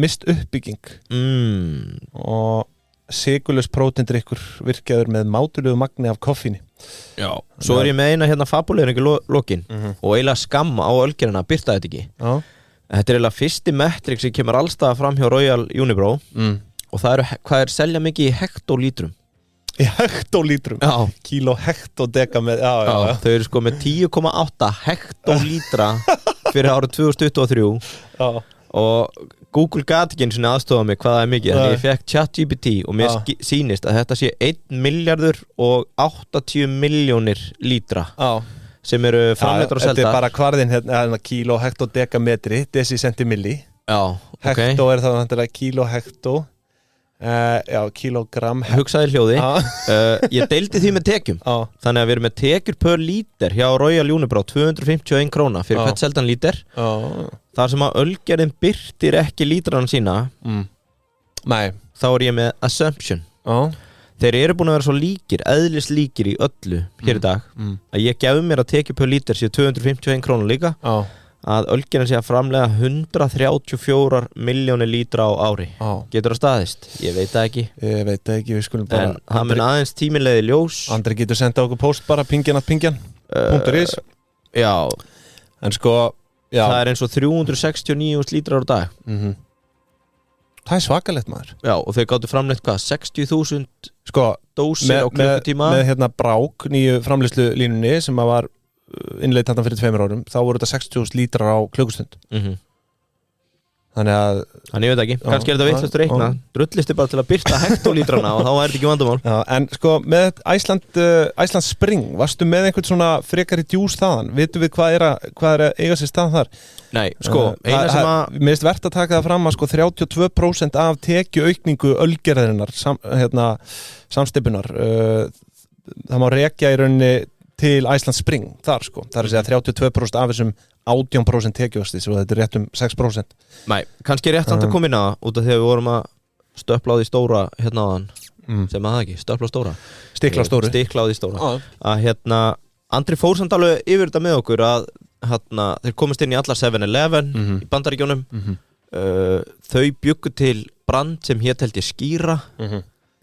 mist uppbygging og sigurlaus próteindrykkur virkaður með mátulegu magni af koffíni Já, svo er ég með eina fabulegur lokin og eiginlega skamma á Ölgerðina að birta þetta ekki þetta er eiginlega fyrsti metrik sem kemur allstað fram hjá Royal Unibrew og það hvað er selja mikið í hektolítrum Í hektolítrum? Kíló hektodeka með þau eru sko með 10,8 hektolítra fyrir árið 2023 og Google gat ekki einu sinni aðstofa mig hvað það er mikið en ég fekk ChatGPT og mér sýnist að þetta sé 1 milljarður og 80 milljónir lítra sem eru framleiddir og selda Þetta er bara kvarðin kíló hektodeka metri deciscentimilli Hektó er það kíló hektó kílógramm hugsaði hljóði ég deildi því með tekjum þannig að við erum með tekjur per líter hjá Royal Unibrew 251 króna fyrir hvert seldan líter þar sem að Ölgerðin birtir ekki lítrana sína þá er ég með assumption þeir eru búin að vera svo líkir eðlislíkir í öllu hér í dag að ég gefur mér að tekjur per líter séu 251 króna líka að Ölgerðin sé að framlega 134 milljónir lítra á ári getur það staðist? Ég veit það ekki við skulum bara en það mun aðeins tíminleiði ljós Andri getur senda okkur post bara pingjan.is Já en sko það er eins og 369 lítrar á dag það er svakalegt maður Já og þeir gáttu framleitt hvað 60.000 dósir á klukkutíma með brák nýju framleiðslu línunni sem að var innleitt þarna fyrir 2 árum þá voru þetta 60.000 lítrar á klukkustund þannig ég veit ekki, kannski er þetta vitlaust reikna drullisti bara til að byrta hektolítrana og þá er þetta ekki vandamál en sko með Iceland Spring varstu með einhvern svona frekari djús þaðan vitum við hvað er að eiga sér stað þar Nei, sko, eina sem að mér finnst vert að taka það fram að sko 32% af tekjuaukningu Ölgerðarinnar samstipunar það má rekja í rauninni til Iceland Spring þar sko það er að segja 32% af þessum 18% tekjuvasti svo þetta er rétt 6% Nei, kannski rétt samt að koma inn að út af því að við vorum að stöppla á því stóra áðan sem að það ekki, stöppla á stóra stikla á því stóra að Andri fór samt alveg yfir þetta með okkur að þeir komast inn í allar 7-Eleven í Bandaríkjónum þau bjuggu til brand sem hét held ég skýra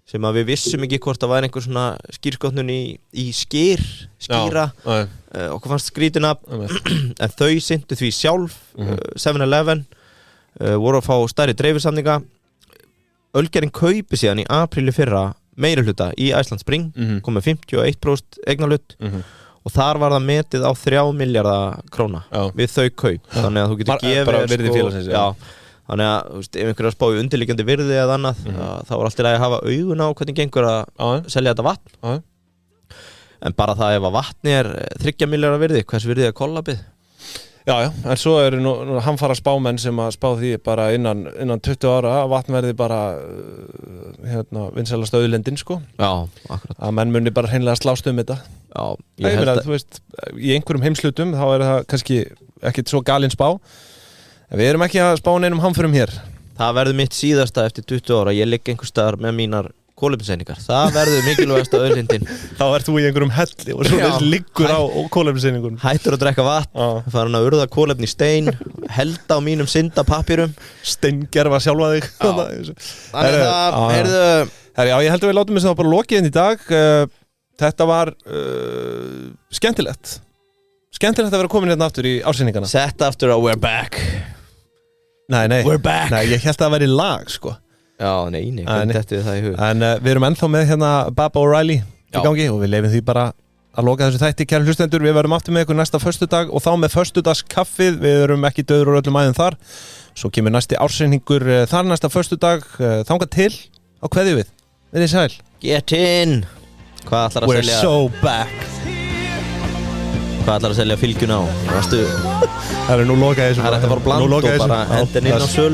sem að við vissum ekki hvort það væri einhver svona skýrskotnun í skýra okkur fannst skrítina en þau syntu því sjálf 7-Eleven voru að fá stærri dreifisamninga Ölgerðin kaupi síðan í apríli fyrra meiri hluta í Iceland Spring kom með 51% eignarhlut og þar var það metið á 3 milljarða króna við þau kaup, þannig að þú getur gefið bara virði félagsins, þannig að þú veist, ef einhver er að spá í undirliggjandi virði eða annað, þá er alltaf að hafa augun á hvernig gengur að selja þetta vatn en bara það ef að vatni er 3 milljarða virði, hvers virði er kollabið? Já, en svo eru nú hamfara spámenn sem að spá því bara innan 20 ára að vatn verði bara vinsælasta auðlindin, sko. Já, akkurat. Að menn muni bara hreinlega slást þetta. Já, ég held að, þú veist, í einhverjum heimslutum þá er það kannski ekkit svo galin spá. En við erum ekki að spá neinum hamförum hér. Það verður mitt síðasta eftir 20 ára. Ég ligg einhvers staðar með mínar kolefniseiningar. Það verður mikilvægasta auðlindin. Þá ert þú í einhverjum helli og svo liggur á kolefniseiningunum. Hættur að drekka vatn, farin að urða kolefni í stein, helda á mínum syndapapírum, steingerfa sjálfa þig. Þannig það, heyrðu... Já, ég held að við látum þess að bara lokið inn í dag. Þetta var skemmtilegt. Skemmtilegt að vera komin hérna aftur í ársýningana. Sett aftur á We're Back. Nei. We're back. Nei, ég held að það væri lag, sko. Já, nei, hvernig þetta við það í hug. En við erum ennþá með hérna Baba O'Reilly í gangi og við leifum því bara að loka þessu þætti, kæru hlustendur. Við verðum aftur með ykkur næsta föstudag og þá með föstudagskaffið. Við erum ekki döður úr öllum æðum þar. Svo kemur næsti ársreiningur þar næsta föstudag. Þangað til á kveðju við. Verið sæl. Get in. Hvað ætlar að selja? We're so back. Hvað ætlar að selja fylgjuna á? Það er nú lokað þessu. Það er þetta bara bland og bara hendin inn á söl.